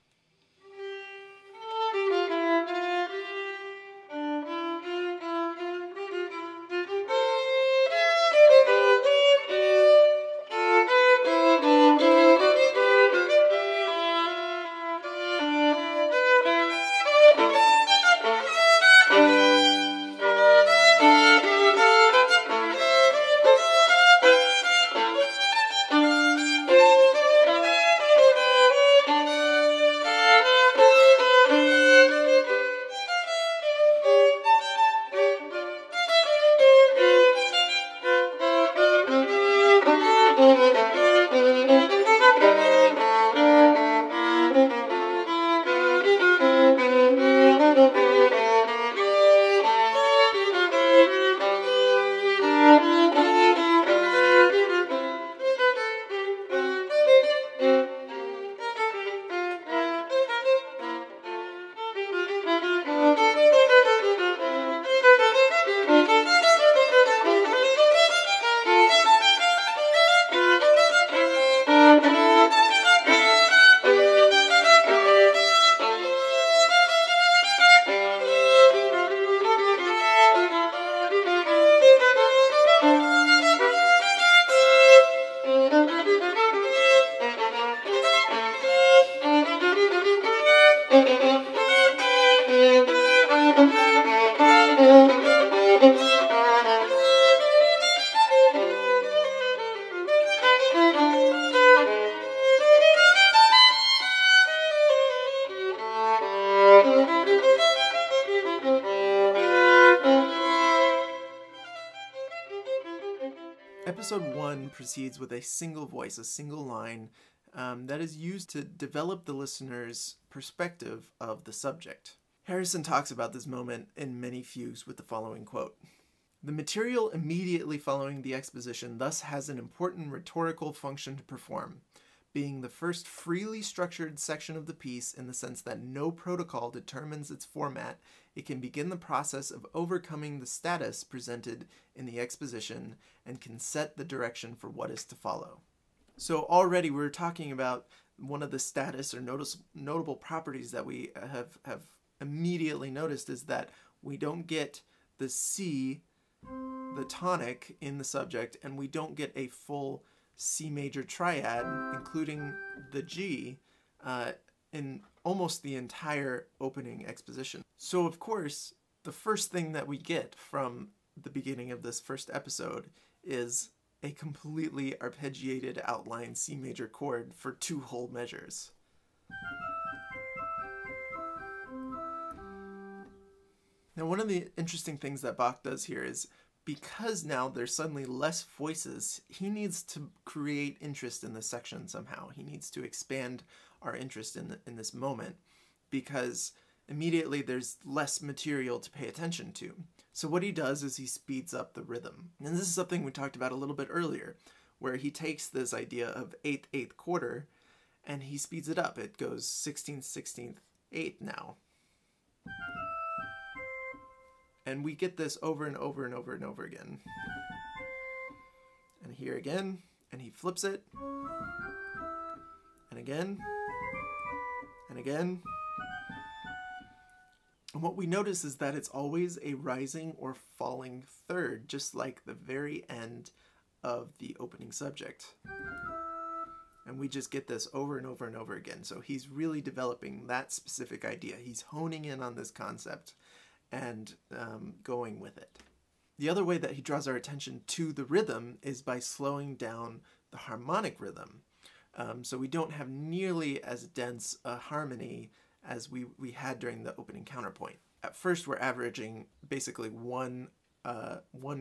episode 1 proceeds with a single voice, a single line, that is used to develop the listener's perspective of the subject. Harrison talks about this moment in many fugues with the following quote: "The material immediately following the exposition thus has an important rhetorical function to perform, being the first freely structured section of the piece in the sense that no protocol determines its format. It can begin the process of overcoming the status presented in the exposition and can set the direction for what is to follow." So already we're talking about one of the status or notable properties that we have immediately noticed is that we don't get the C, the tonic, in the subject, and we don't get a full C major triad, including the G, in almost the entire opening exposition. So of course, the first thing that we get from the beginning of this first episode is a completely arpeggiated outline C major chord for 2 whole measures. Now, one of the interesting things that Bach does here is, because now there's suddenly less voices, he needs to create interest in this section somehow. He needs to expand our interest in this moment, because immediately there's less material to pay attention to. So what he does is he speeds up the rhythm. And this is something we talked about a little bit earlier, where he takes this idea of 8th, 8th quarter, and he speeds it up. It goes 16th, 16th, 8th now. And we get this over and over and over and over again. And here again, and he flips it, and again, and again. And what we notice is that it's always a rising or falling third, just like the very end of the opening subject. And we just get this over and over and over again. So he's really developing that specific idea. He's honing in on this concept and going with it. The other way that he draws our attention to the rhythm is by slowing down the harmonic rhythm. So we don't have nearly as dense a harmony as we had during the opening counterpoint. At first we're averaging basically one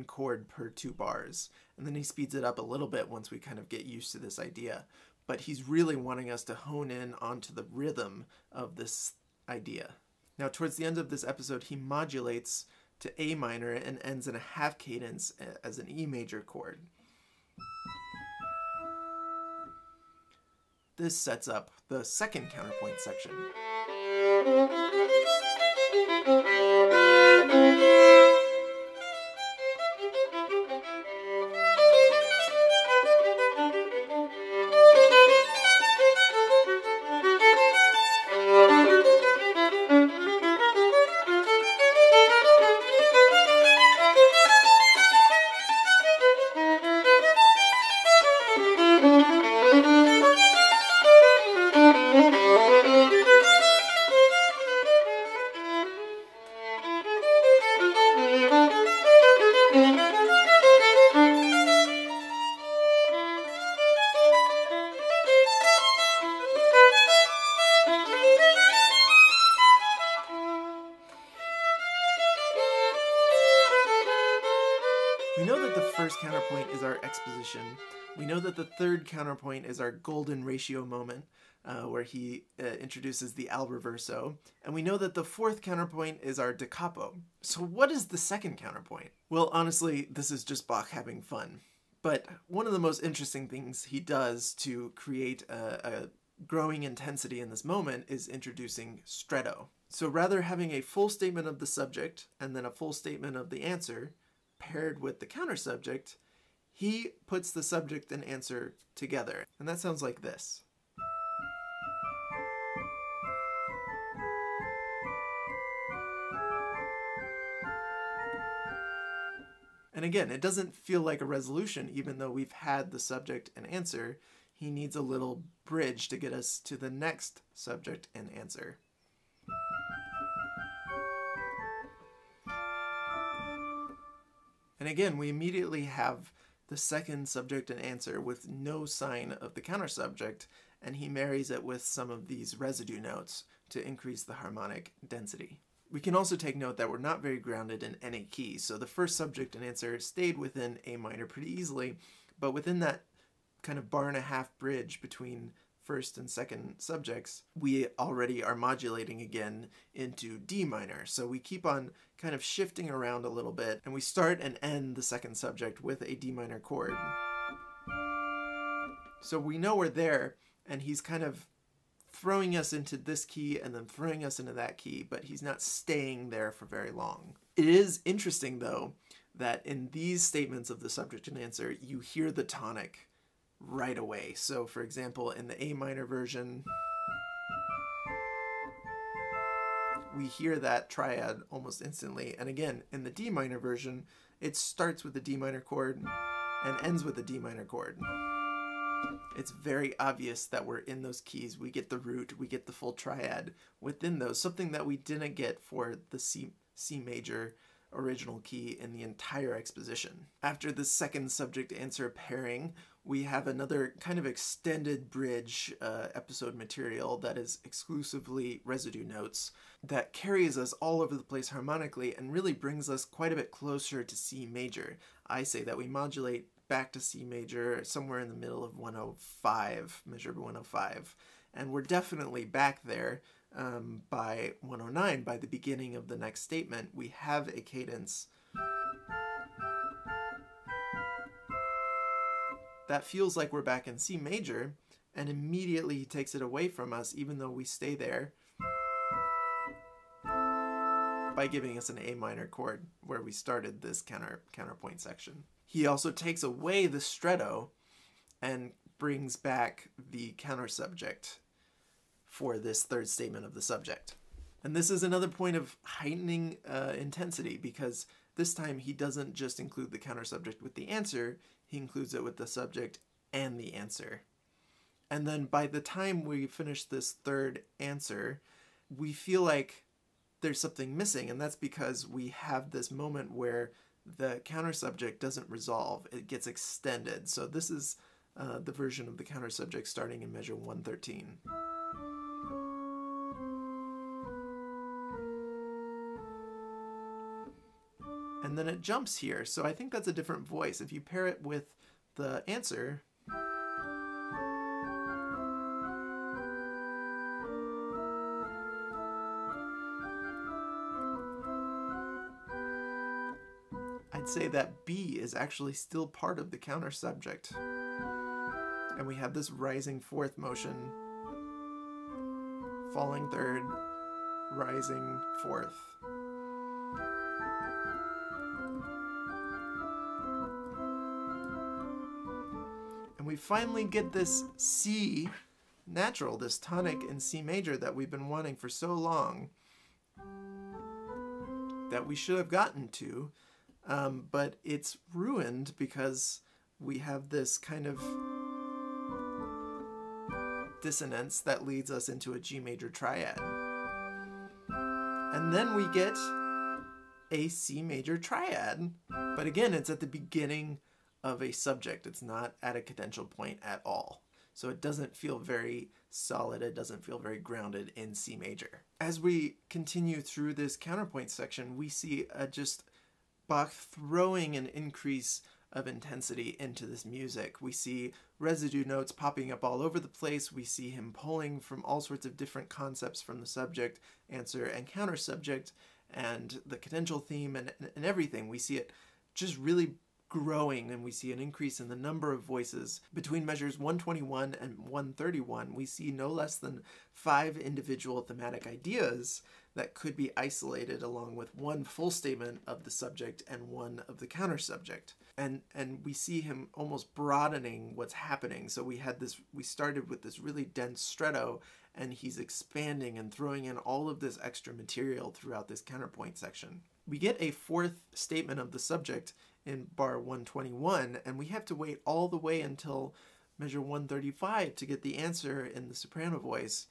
chord per 2 bars, and then he speeds it up a little bit once we kind of get used to this idea. But he's really wanting us to hone in onto the rhythm of this idea. Now, towards the end of this episode, he modulates to A minor and ends in a half cadence as an E major chord. This sets up the second counterpoint section. We know that the first counterpoint is our exposition. We know that the third counterpoint is our golden ratio moment, where he introduces the al reverso. And we know that the fourth counterpoint is our da capo. So what is the second counterpoint? Well, honestly, this is just Bach having fun. But one of the most interesting things he does to create a growing intensity in this moment is introducing stretto. So rather having a full statement of the subject and then a full statement of the answer paired with the counter subject, he puts the subject and answer together. And that sounds like this. And again, it doesn't feel like a resolution, even though we've had the subject and answer. He needs a little bridge to get us to the next subject and answer. And again, we immediately have the second subject and answer with no sign of the counter subject, and he marries it with some of these residue notes to increase the harmonic density. We can also take note that we're not very grounded in any key, so the first subject and answer stayed within A minor pretty easily, But within that kind of bar and a half bridge between first and second subjects, we already are modulating again into D minor. So we keep on kind of shifting around a little bit, and we start and end the second subject with a D minor chord. So we know we're there, and he's kind of throwing us into this key and then throwing us into that key, but he's not staying there for very long. It is interesting, though, that in these statements of the subject and answer, you hear the tonic right away. So, for example, in the A minor version, we hear that triad almost instantly. And again, in the D minor version, it starts with the D minor chord and ends with the D minor chord. It's very obvious that we're in those keys. We get the root, we get the full triad within those, something that we didn't get for the C major original key in the entire exposition. After the second subject answer pairing, we have another kind of extended bridge episode material that is exclusively residue notes that carries us all over the place harmonically and really brings us quite a bit closer to C major. I say that we modulate back to C major somewhere in the middle of 105, measure 105, and we're definitely back there by 109. By the beginning of the next statement, we have a cadence that feels like we're back in C major, and immediately he takes it away from us, even though we stay there, by giving us an A minor chord where we started this counterpoint section. He also takes away the stretto and brings back the counter subject for this third statement of the subject. And this is another point of heightening intensity, because this time he doesn't just include the counter subject with the answer, he includes it with the subject and the answer. And then by the time we finish this third answer, we feel like there's something missing, and that's because we have this moment where the counter subject doesn't resolve, it gets extended. So this is the version of the counter subject starting in measure 113. And then it jumps here, so I think that's a different voice. If you pair it with the answer, I'd say that B is actually still part of the counter subject. And we have this rising fourth motion, falling third, rising fourth. And we finally get this C natural, this tonic in C major that we've been wanting for so long, that we should have gotten to, but it's ruined because we have this kind of dissonance that leads us into a G major triad. And then we get a C major triad, but again, it's at the beginning of a subject. It's not at a cadential point at all. So it doesn't feel very solid, it doesn't feel very grounded in C major. As we continue through this counterpoint section, we see just Bach throwing an increase of intensity into this music. We see residue notes popping up all over the place. We see him pulling from all sorts of different concepts from the subject, answer, and counter subject, and the cadential theme and everything. We see it just really growing, and we see an increase in the number of voices. Between measures 121 and 131, we see no less than 5 individual thematic ideas that could be isolated along with one full statement of the subject and one of the counter subject. And we see him almost broadening what's happening. So we started with this really dense stretto, and he's expanding and throwing in all of this extra material throughout this counterpoint section. We get a fourth statement of the subject in bar 121, and we have to wait all the way until measure 135 to get the answer in the soprano voice.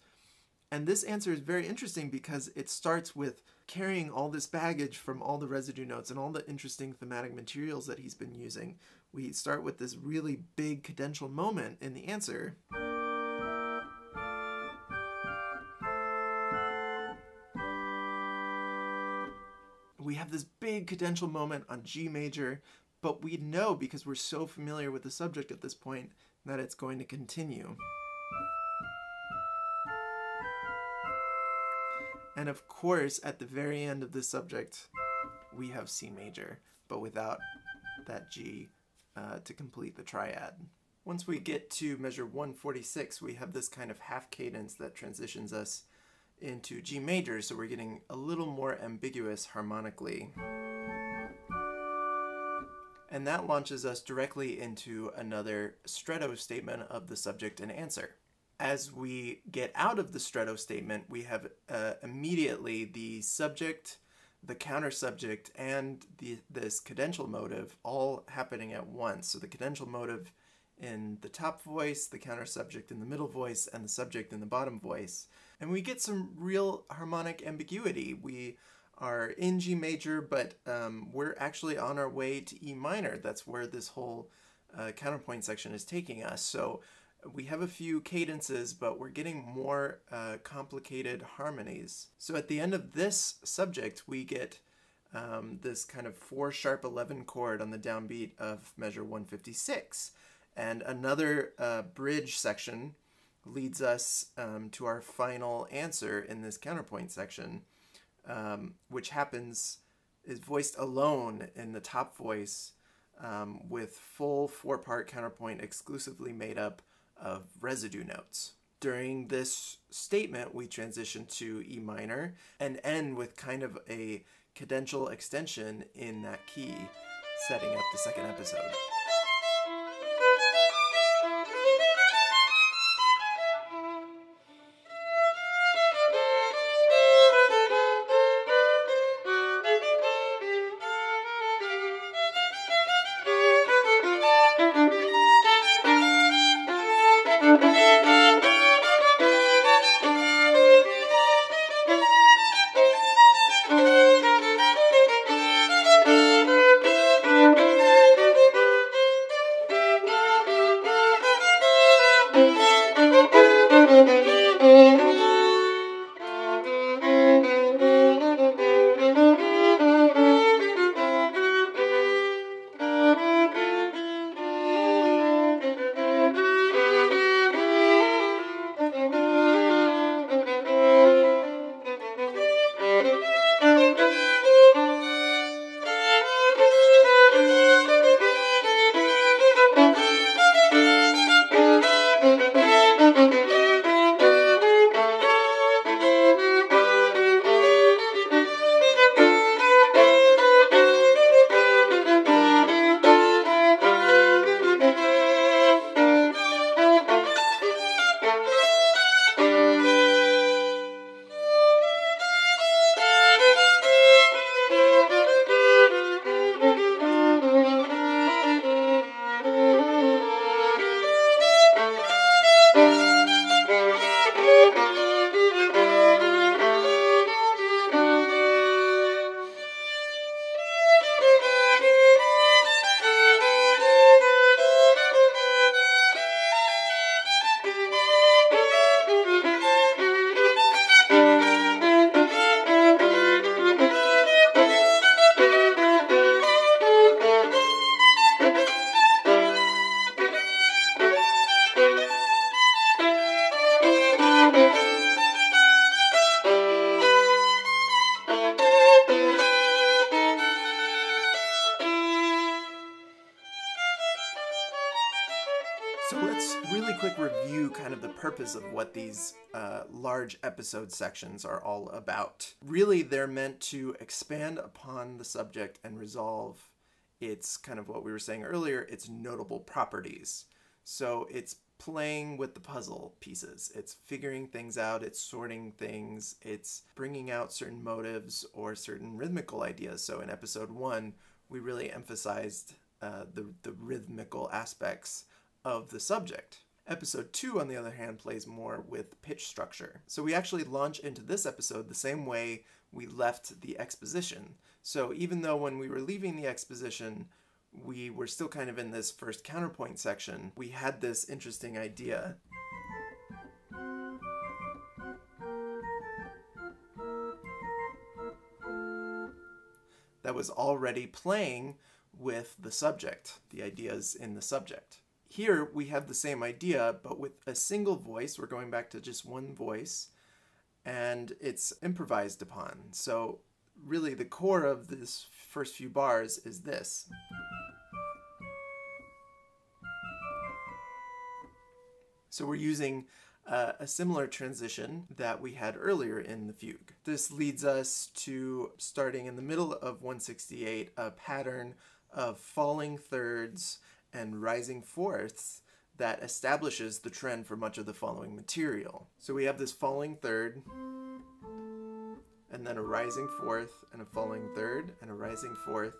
And this answer is very interesting because it starts with carrying all this baggage from all the residue notes and all the interesting thematic materials that he's been using. We start with this really big cadential moment in the answer. We have this big cadential moment on G major, but we know, because we're so familiar with the subject at this point, that it's going to continue. And of course, at the very end of the subject, we have C major, but without that G to complete the triad. Once we get to measure 146, we have this kind of half cadence that transitions us into G major, so we're getting a little more ambiguous harmonically. And that launches us directly into another stretto statement of the subject and answer. As we get out of the stretto statement, we have immediately the subject, the counter subject, and this cadential motive all happening at once. So the cadential motive in the top voice, the counter subject in the middle voice, and the subject in the bottom voice. And we get some real harmonic ambiguity. We are in G major, but we're actually on our way to E minor. That's where this whole counterpoint section is taking us. So we have a few cadences, but we're getting more complicated harmonies. So at the end of this subject, we get this kind of 4♯11 chord on the downbeat of measure 156. And another bridge section leads us to our final answer in this counterpoint section, which is voiced alone in the top voice with full 4-part counterpoint exclusively made up of residue notes. During this statement, we transition to E minor and end with kind of a cadential extension in that key, setting up the second episode. So let's really quick review kind of the purpose of what these large episode sections are all about. Really, they're meant to expand upon the subject and resolve its kind of what we were saying earlier, its notable properties. So it's playing with the puzzle pieces. It's figuring things out, it's sorting things, it's bringing out certain motives or certain rhythmical ideas. So in episode 1, we really emphasized the rhythmical aspects of the subject. Episode 2, on the other hand, plays more with pitch structure. So we actually launch into this episode the same way we left the exposition. So even though when we were leaving the exposition, we were still kind of in this first counterpoint section, we had this interesting idea. That was already playing with the subject, the ideas in the subject. Here we have the same idea, but with a single voice. We're going back to just one voice, and it's improvised upon. So really the core of this first few bars is this. So we're using a similar transition that we had earlier in the fugue. This leads us to, starting in the middle of 168, a pattern of falling thirds and rising fourths that establishes the trend for much of the following material. So we have this falling third, and then a rising fourth, and a falling third, and a rising fourth,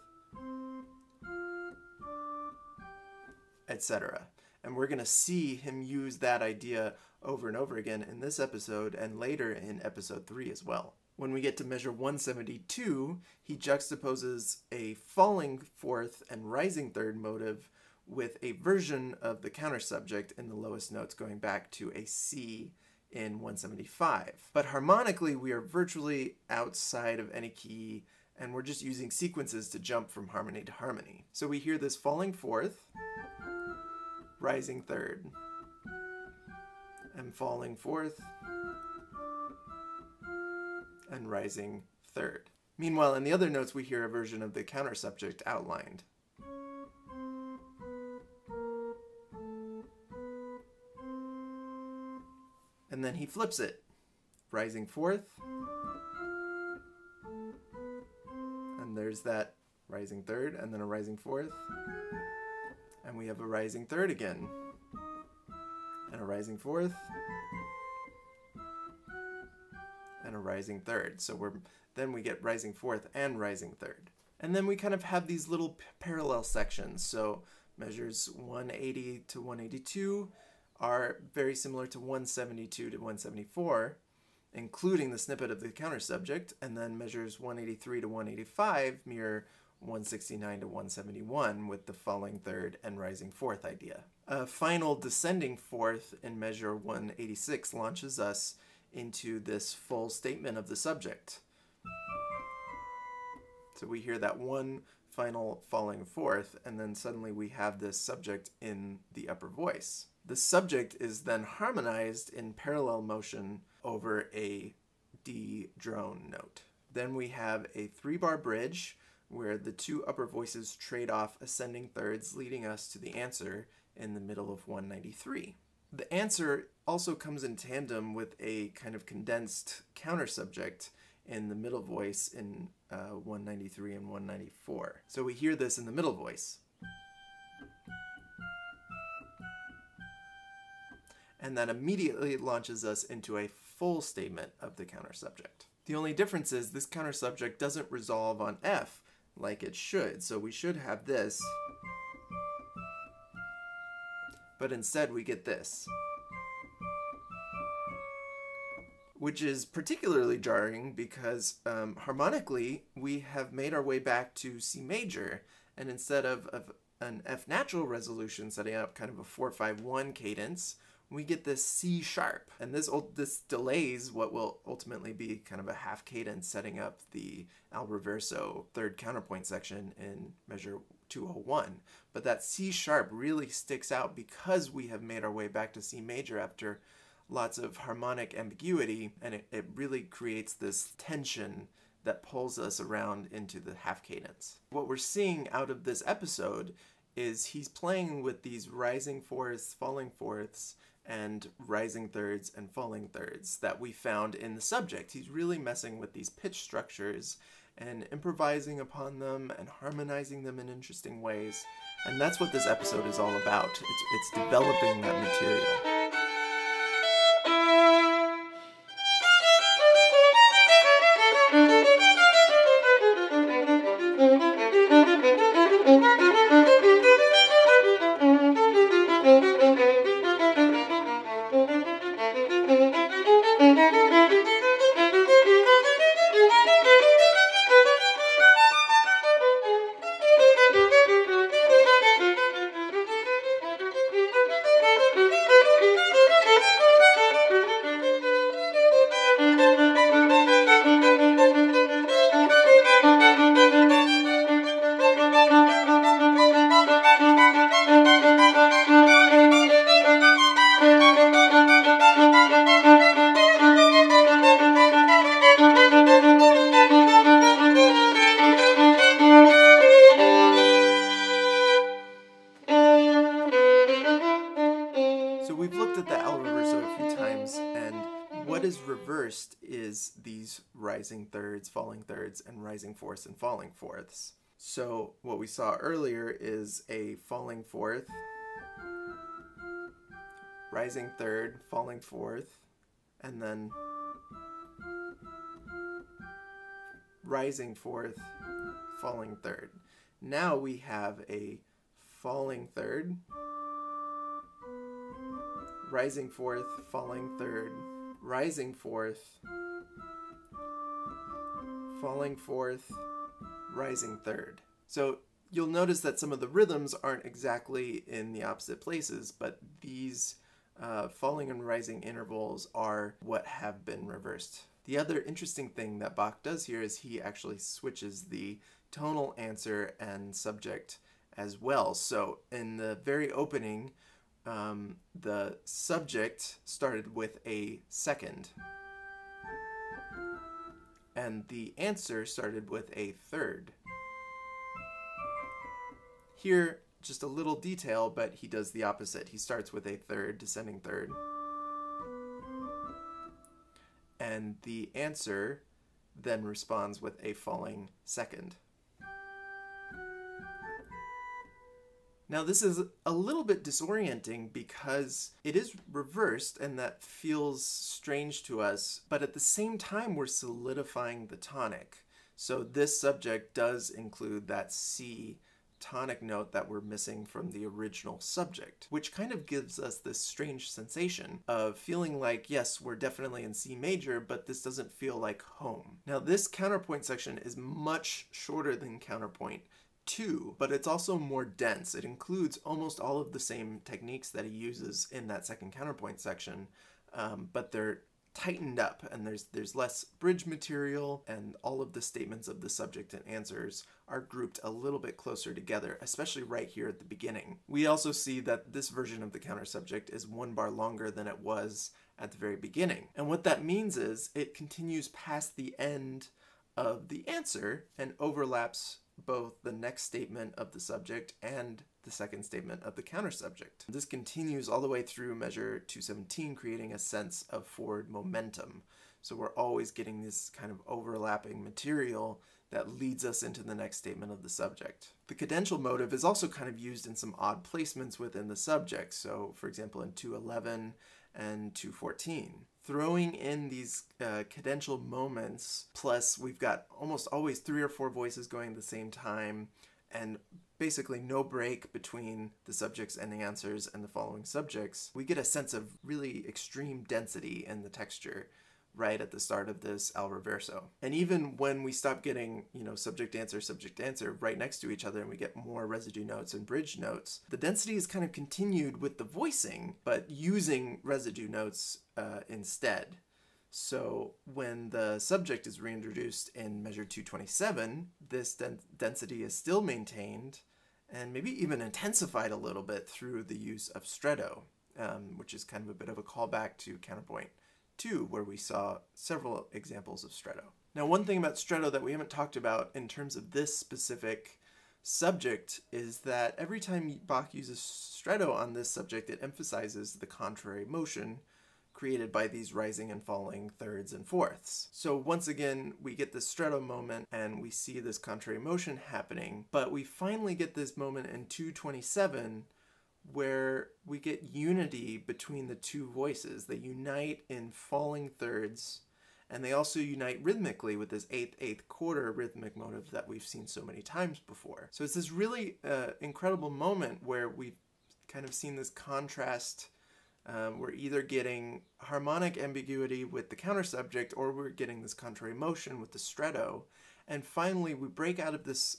etc. And we're going to see him use that idea over and over again in this episode and later in episode 3 as well. When we get to measure 172, he juxtaposes a falling fourth and rising third motive with a version of the counter subject in the lowest notes going back to a C in 175. But harmonically, we are virtually outside of any key, and we're just using sequences to jump from harmony to harmony. So we hear this falling fourth, rising third, and falling fourth, and rising third. Meanwhile, in the other notes, we hear a version of the counter subject outlined. And then he flips it. Rising fourth. And there's that rising third, and then a rising fourth. And we have a rising third again. And a rising fourth. And a rising third. So then we get rising fourth and rising third. And then we kind of have these little parallel sections. So measures 180 to 182 are very similar to 172 to 174, including the snippet of the counter subject, and then measures 183 to 185 mirror 169 to 171 with the falling third and rising fourth idea. A final descending fourth in measure 186 launches us into this full statement of the subject. So we hear that one final falling fourth, and then suddenly we have this subject in the upper voice. The subject is then harmonized in parallel motion over a D drone note. Then we have a 3-bar bridge where the two upper voices trade off ascending thirds, leading us to the answer in the middle of 193. The answer also comes in tandem with a kind of condensed counter subject in the middle voice in 193 and 194. So we hear this in the middle voice. And that immediately launches us into a full statement of the counter subject. The only difference is this counter subject doesn't resolve on F like it should. So we should have this, but instead we get this, which is particularly jarring because harmonically we have made our way back to C major, and instead of an F natural resolution setting up kind of a 4-5-1 cadence, we get this C sharp, and this delays what will ultimately be kind of a half cadence setting up the al reverso third counterpoint section in measure 201. But that C sharp really sticks out because we have made our way back to C major after lots of harmonic ambiguity, and it really creates this tension that pulls us around into the half cadence. What we're seeing out of this episode is he's playing with these rising fourths, falling fourths, and rising thirds and falling thirds that we found in the subject. He's really messing with these pitch structures and improvising upon them and harmonizing them in interesting ways. And that's what this episode is all about. It's developing that material. these rising thirds, falling thirds, and rising fourths and falling fourths. So what we saw earlier is a falling fourth, rising third, falling fourth, and then rising fourth, falling third. Now we have a falling third, rising fourth, falling third, rising fourth, falling fourth, rising third. So you'll notice that some of the rhythms aren't exactly in the opposite places, but these falling and rising intervals are what have been reversed. The other interesting thing that Bach does here is he actually switches the tonal answer and subject as well. So in the very opening, the subject started with a second, and the answer started with a third. Here, just a little detail, but he does the opposite. He starts with a third, descending third, and the answer then responds with a falling second. Now this is a little bit disorienting because it is reversed and that feels strange to us, but at the same time we're solidifying the tonic. So this subject does include that C tonic note that we're missing from the original subject, which kind of gives us this strange sensation of feeling like, yes, we're definitely in C major, but this doesn't feel like home. Now this counterpoint section is much shorter than counterpoint 2, but it's also more dense. It includes almost all of the same techniques that he uses in that second counterpoint section, but they're tightened up, and there's less bridge material, and all of the statements of the subject and answers are grouped a little bit closer together, especially right here at the beginning. We also see that this version of the counter subject is 1 bar longer than it was at the very beginning. And what that means is it continues past the end of the answer and overlaps both the next statement of the subject and the second statement of the counter subject. This continues all the way through measure 217, creating a sense of forward momentum. So we're always getting this kind of overlapping material that leads us into the next statement of the subject. The cadential motive is also kind of used in some odd placements within the subject. So for example, in 211 and 214. Throwing in these cadential moments, plus we've got almost always 3 or 4 voices going at the same time, and basically no break between the subjects and the answers and the following subjects, we get a sense of really extreme density in the texture right at the start of this al reverso. And even when we stop getting, subject answer right next to each other and we get more residue notes and bridge notes, the density is kind of continued with the voicing, but using residue notes instead. So when the subject is reintroduced in measure 227, this density is still maintained and maybe even intensified a little bit through the use of stretto, which is kind of a bit of a callback to counterpoint 2, where we saw several examples of stretto. Now, one thing about stretto that we haven't talked about in terms of this specific subject is that every time Bach uses stretto on this subject, it emphasizes the contrary motion created by these rising and falling thirds and fourths. So once again, we get this stretto moment and we see this contrary motion happening, but we finally get this moment in 227 where we get unity between the two voices. They unite in falling thirds, and they also unite rhythmically with this 8/8 quarter rhythmic motive that we've seen so many times before. So it's this really incredible moment where we've kind of seen this contrast. We're either getting harmonic ambiguity with the counter subject, or we're getting this contrary motion with the stretto. And finally, we break out of this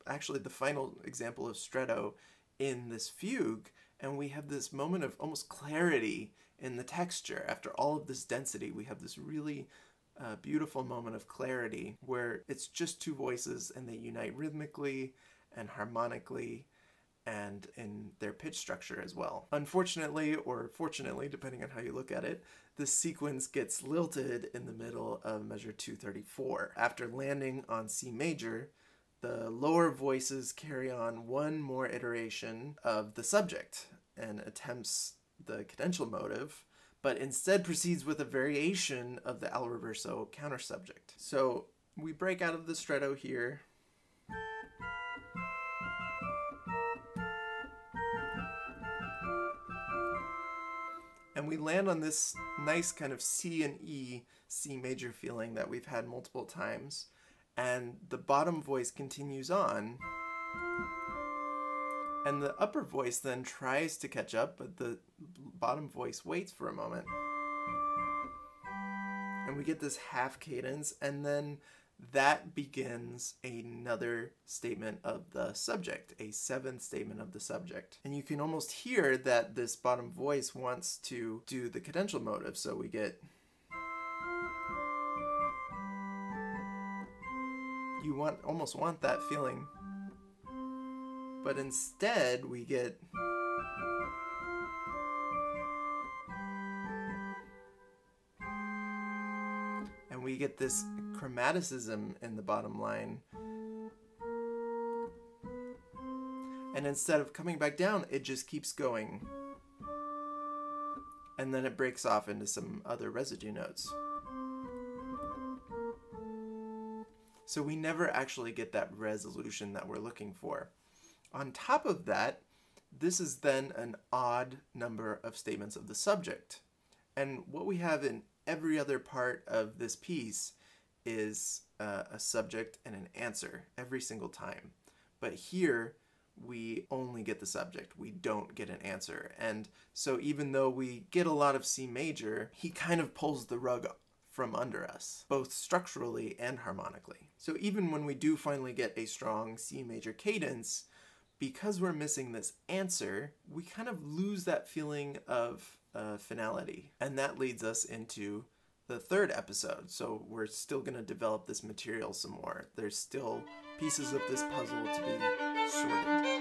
actually the final example of stretto in this fugue, and we have this moment of almost clarity in the texture. After all of this density, we have this really beautiful moment of clarity where it's just 2 voices and they unite rhythmically and harmonically and in their pitch structure as well. Unfortunately, or fortunately, depending on how you look at it, this sequence gets lilted in the middle of measure 234. After landing on C major, the lower voices carry on one more iteration of the subject and attempts the cadential motive, but instead proceeds with a variation of the al reverso counter subject. So we break out of the stretto here. And we land on this nice kind of C and E, C major feeling that we've had multiple times. And the bottom voice continues on. And the upper voice then tries to catch up, but the bottom voice waits for a moment. And we get this half cadence, and then that begins another statement of the subject, a seventh statement of the subject. And you can almost hear that this bottom voice wants to do the cadential motive, so we get... You almost want that feeling. But instead, we get... And we get this chromaticism in the bottom line. And instead of coming back down, it just keeps going. And then it breaks off into some other residue notes. So we never actually get that resolution that we're looking for. On top of that, this is then an odd number of statements of the subject. And what we have in every other part of this piece is a subject and an answer every single time. But here, we only get the subject. We don't get an answer. And so even though we get a lot of C major, he kind of pulls the rug from under us, both structurally and harmonically. So even when we do finally get a strong C major cadence, because we're missing this answer, we kind of lose that feeling of finality. And that leads us into the third episode. So we're still going to develop this material some more. There's still pieces of this puzzle to be sorted.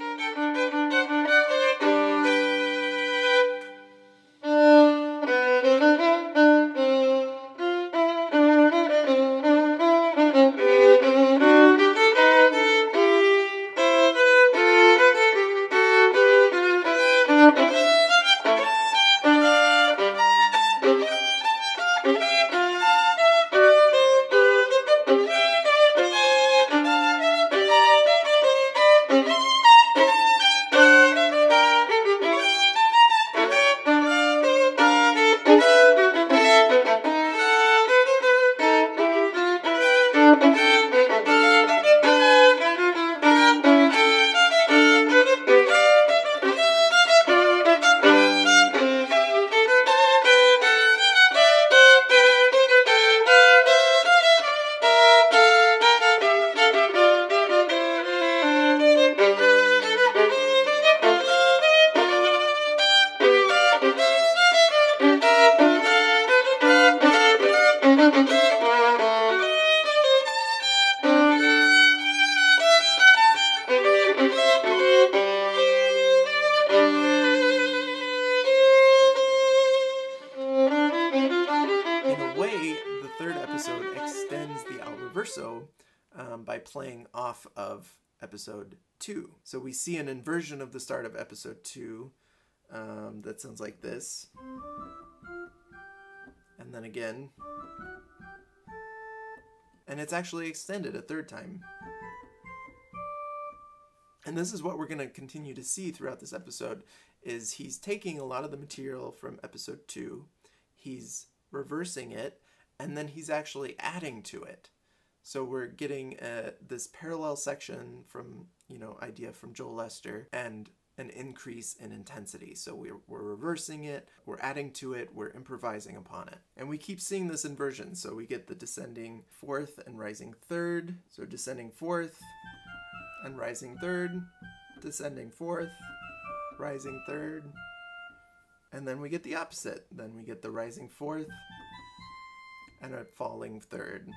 By playing off of episode 2. So we see an inversion of the start of episode 2 that sounds like this. And then again. And it's actually extended a third time. And this is what we're going to continue to see throughout this episode, is he's taking a lot of the material from episode 2, he's reversing it, and then he's actually adding to it. So we're getting this parallel section from, idea from Joel Lester, and an increase in intensity. So we're reversing it, we're adding to it, we're improvising upon it. And we keep seeing this inversion. So we get the descending fourth and rising third. So descending fourth and rising third, descending fourth, rising third. And then we get the opposite. Then we get the rising fourth and a falling third.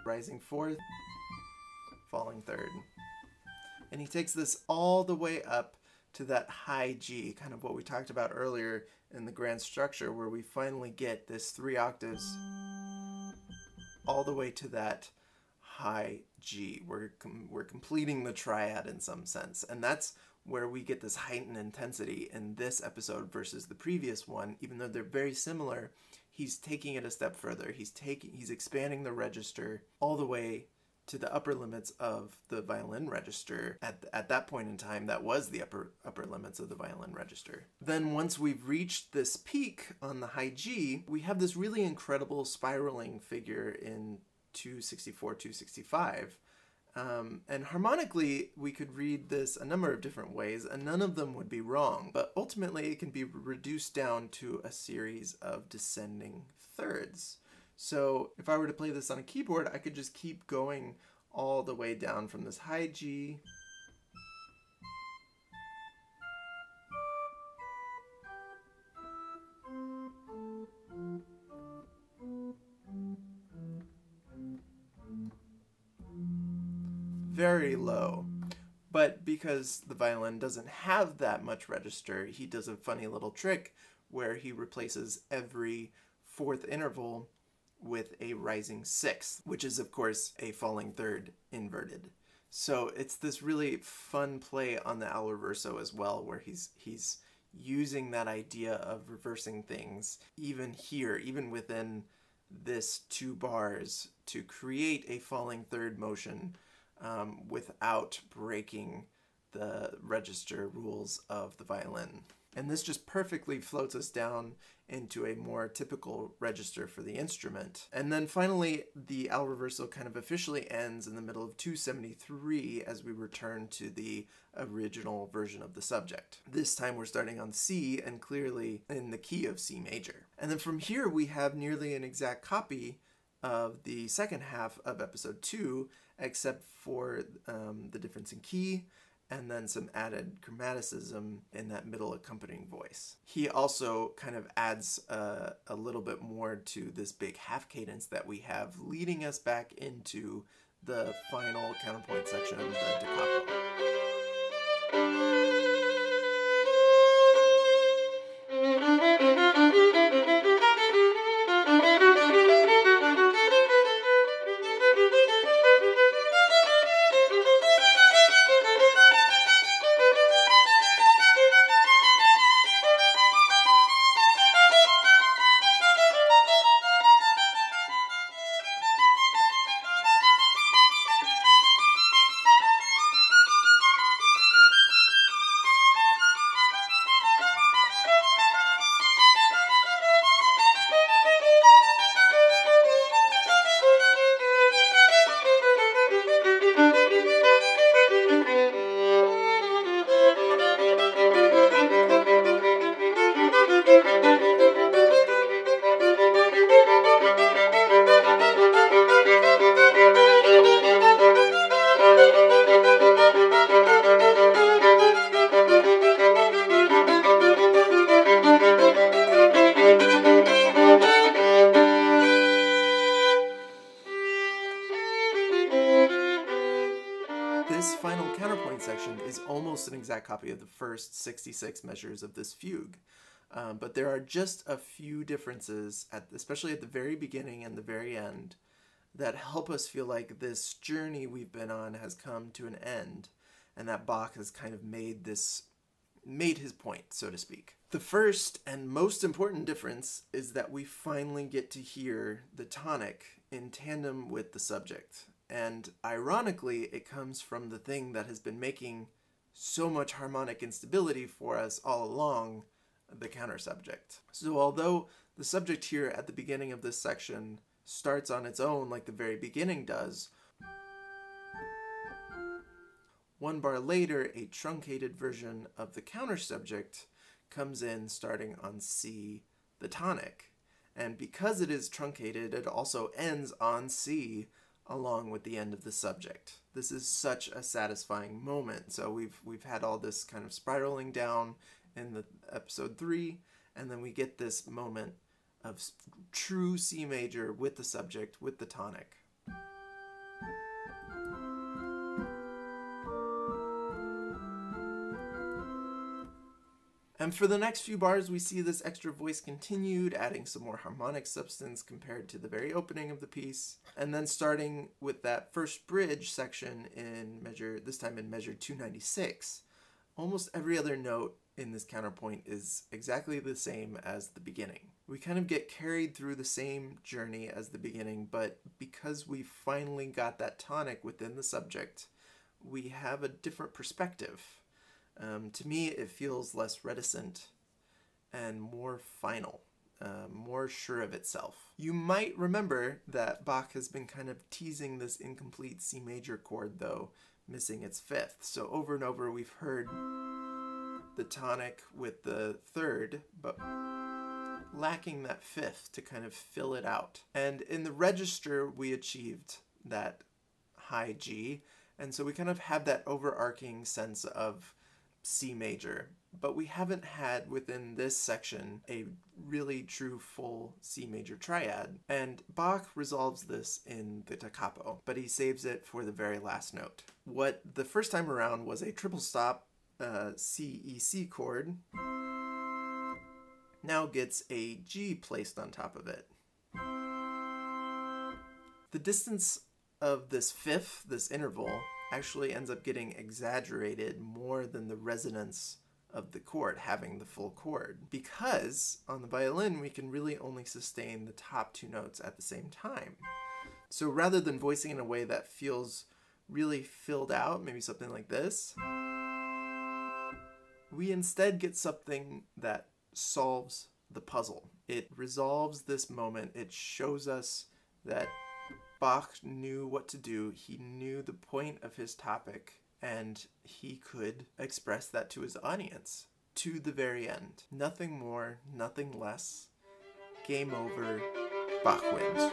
Rising fourth, falling third. And he takes this all the way up to that high G, kind of what we talked about earlier in the grand structure, where we finally get this 3 octaves all the way to that high G. We're completing the triad in some sense. And that's where we get this heightened intensity in this episode versus the previous one. Even though they're very similar, he's taking it a step further. He's expanding the register all the way to the upper limits of the violin register. At that point in time, that was the upper limits of the violin register. Then once we've reached this peak on the high G, we have this really incredible spiraling figure in 264, 265. And harmonically, we could read this a number of different ways, and none of them would be wrong. But ultimately, it can be reduced down to a series of descending thirds. So if I were to play this on a keyboard, I could just keep going all the way down from this high G very low. But because the violin doesn't have that much register, he does a funny little trick where he replaces every fourth interval with a rising sixth, which is of course a falling third inverted. So it's this really fun play on the al reverso as well, where he's using that idea of reversing things even here, even within this 2 bars, to create a falling third motion without breaking the register rules of the violin. And this just perfectly floats us down into a more typical register for the instrument. And then finally, the al reverso kind of officially ends in the middle of 273 as we return to the original version of the subject. This time we're starting on C and clearly in the key of C major. And then from here we have nearly an exact copy of the second half of episode 2, except for the difference in key, and then some added chromaticism in that middle accompanying voice. He also kind of adds a little bit more to this big half cadence that we have, leading us back into the final counterpoint section of the da capo. This final counterpoint section is almost an exact copy of the first 66 measures of this fugue. But there are just a few differences, especially at the very beginning and the very end, that help us feel like this journey we've been on has come to an end, and that Bach has kind of made his point, so to speak. The first and most important difference is that we finally get to hear the tonic in tandem with the subject. And ironically, it comes from the thing that has been making so much harmonic instability for us all along, the counter subject. So although the subject here at the beginning of this section starts on its own like the very beginning does, 1 bar later, a truncated version of the counter subject comes in starting on C, the tonic. And because it is truncated, it also ends on C along with the end of the subject. This is such a satisfying moment. So we've had all this kind of spiraling down in the episode 3, and then we get this moment of true C major with the subject, with the tonic. And for the next few bars, we see this extra voice continued, adding some more harmonic substance compared to the very opening of the piece. And then starting with that first bridge section in measure, this time in measure 296, Almost every other note in this counterpoint is exactly the same as the beginning. We kind of get carried through the same journey as the beginning, but because we finally got that tonic within the subject, we have a different perspective. To me, it feels less reticent and more final, more sure of itself. You might remember that Bach has been kind of teasing this incomplete C major chord, though, missing its fifth. So over and over we've heard the tonic with the third, but lacking that fifth to kind of fill it out. And in the register we achieved that high G, and so we kind of have that overarching sense of C major, but we haven't had within this section a really true full C major triad. And Bach resolves this in the da capo, but he saves it for the very last note. What the first time around was a triple stop C-E-C chord, now gets a G placed on top of it. The distance of this fifth, this interval, actually ends up getting exaggerated more than the resonance of the chord having the full chord, because on the violin we can really only sustain the top two notes at the same time. So rather than voicing in a way that feels really filled out, maybe something like this, we instead get something that solves the puzzle. It resolves this moment. It shows us that Bach knew what to do. He knew the point of his topic, and he could express that to his audience to the very end. Nothing more, nothing less. Game over. Bach wins.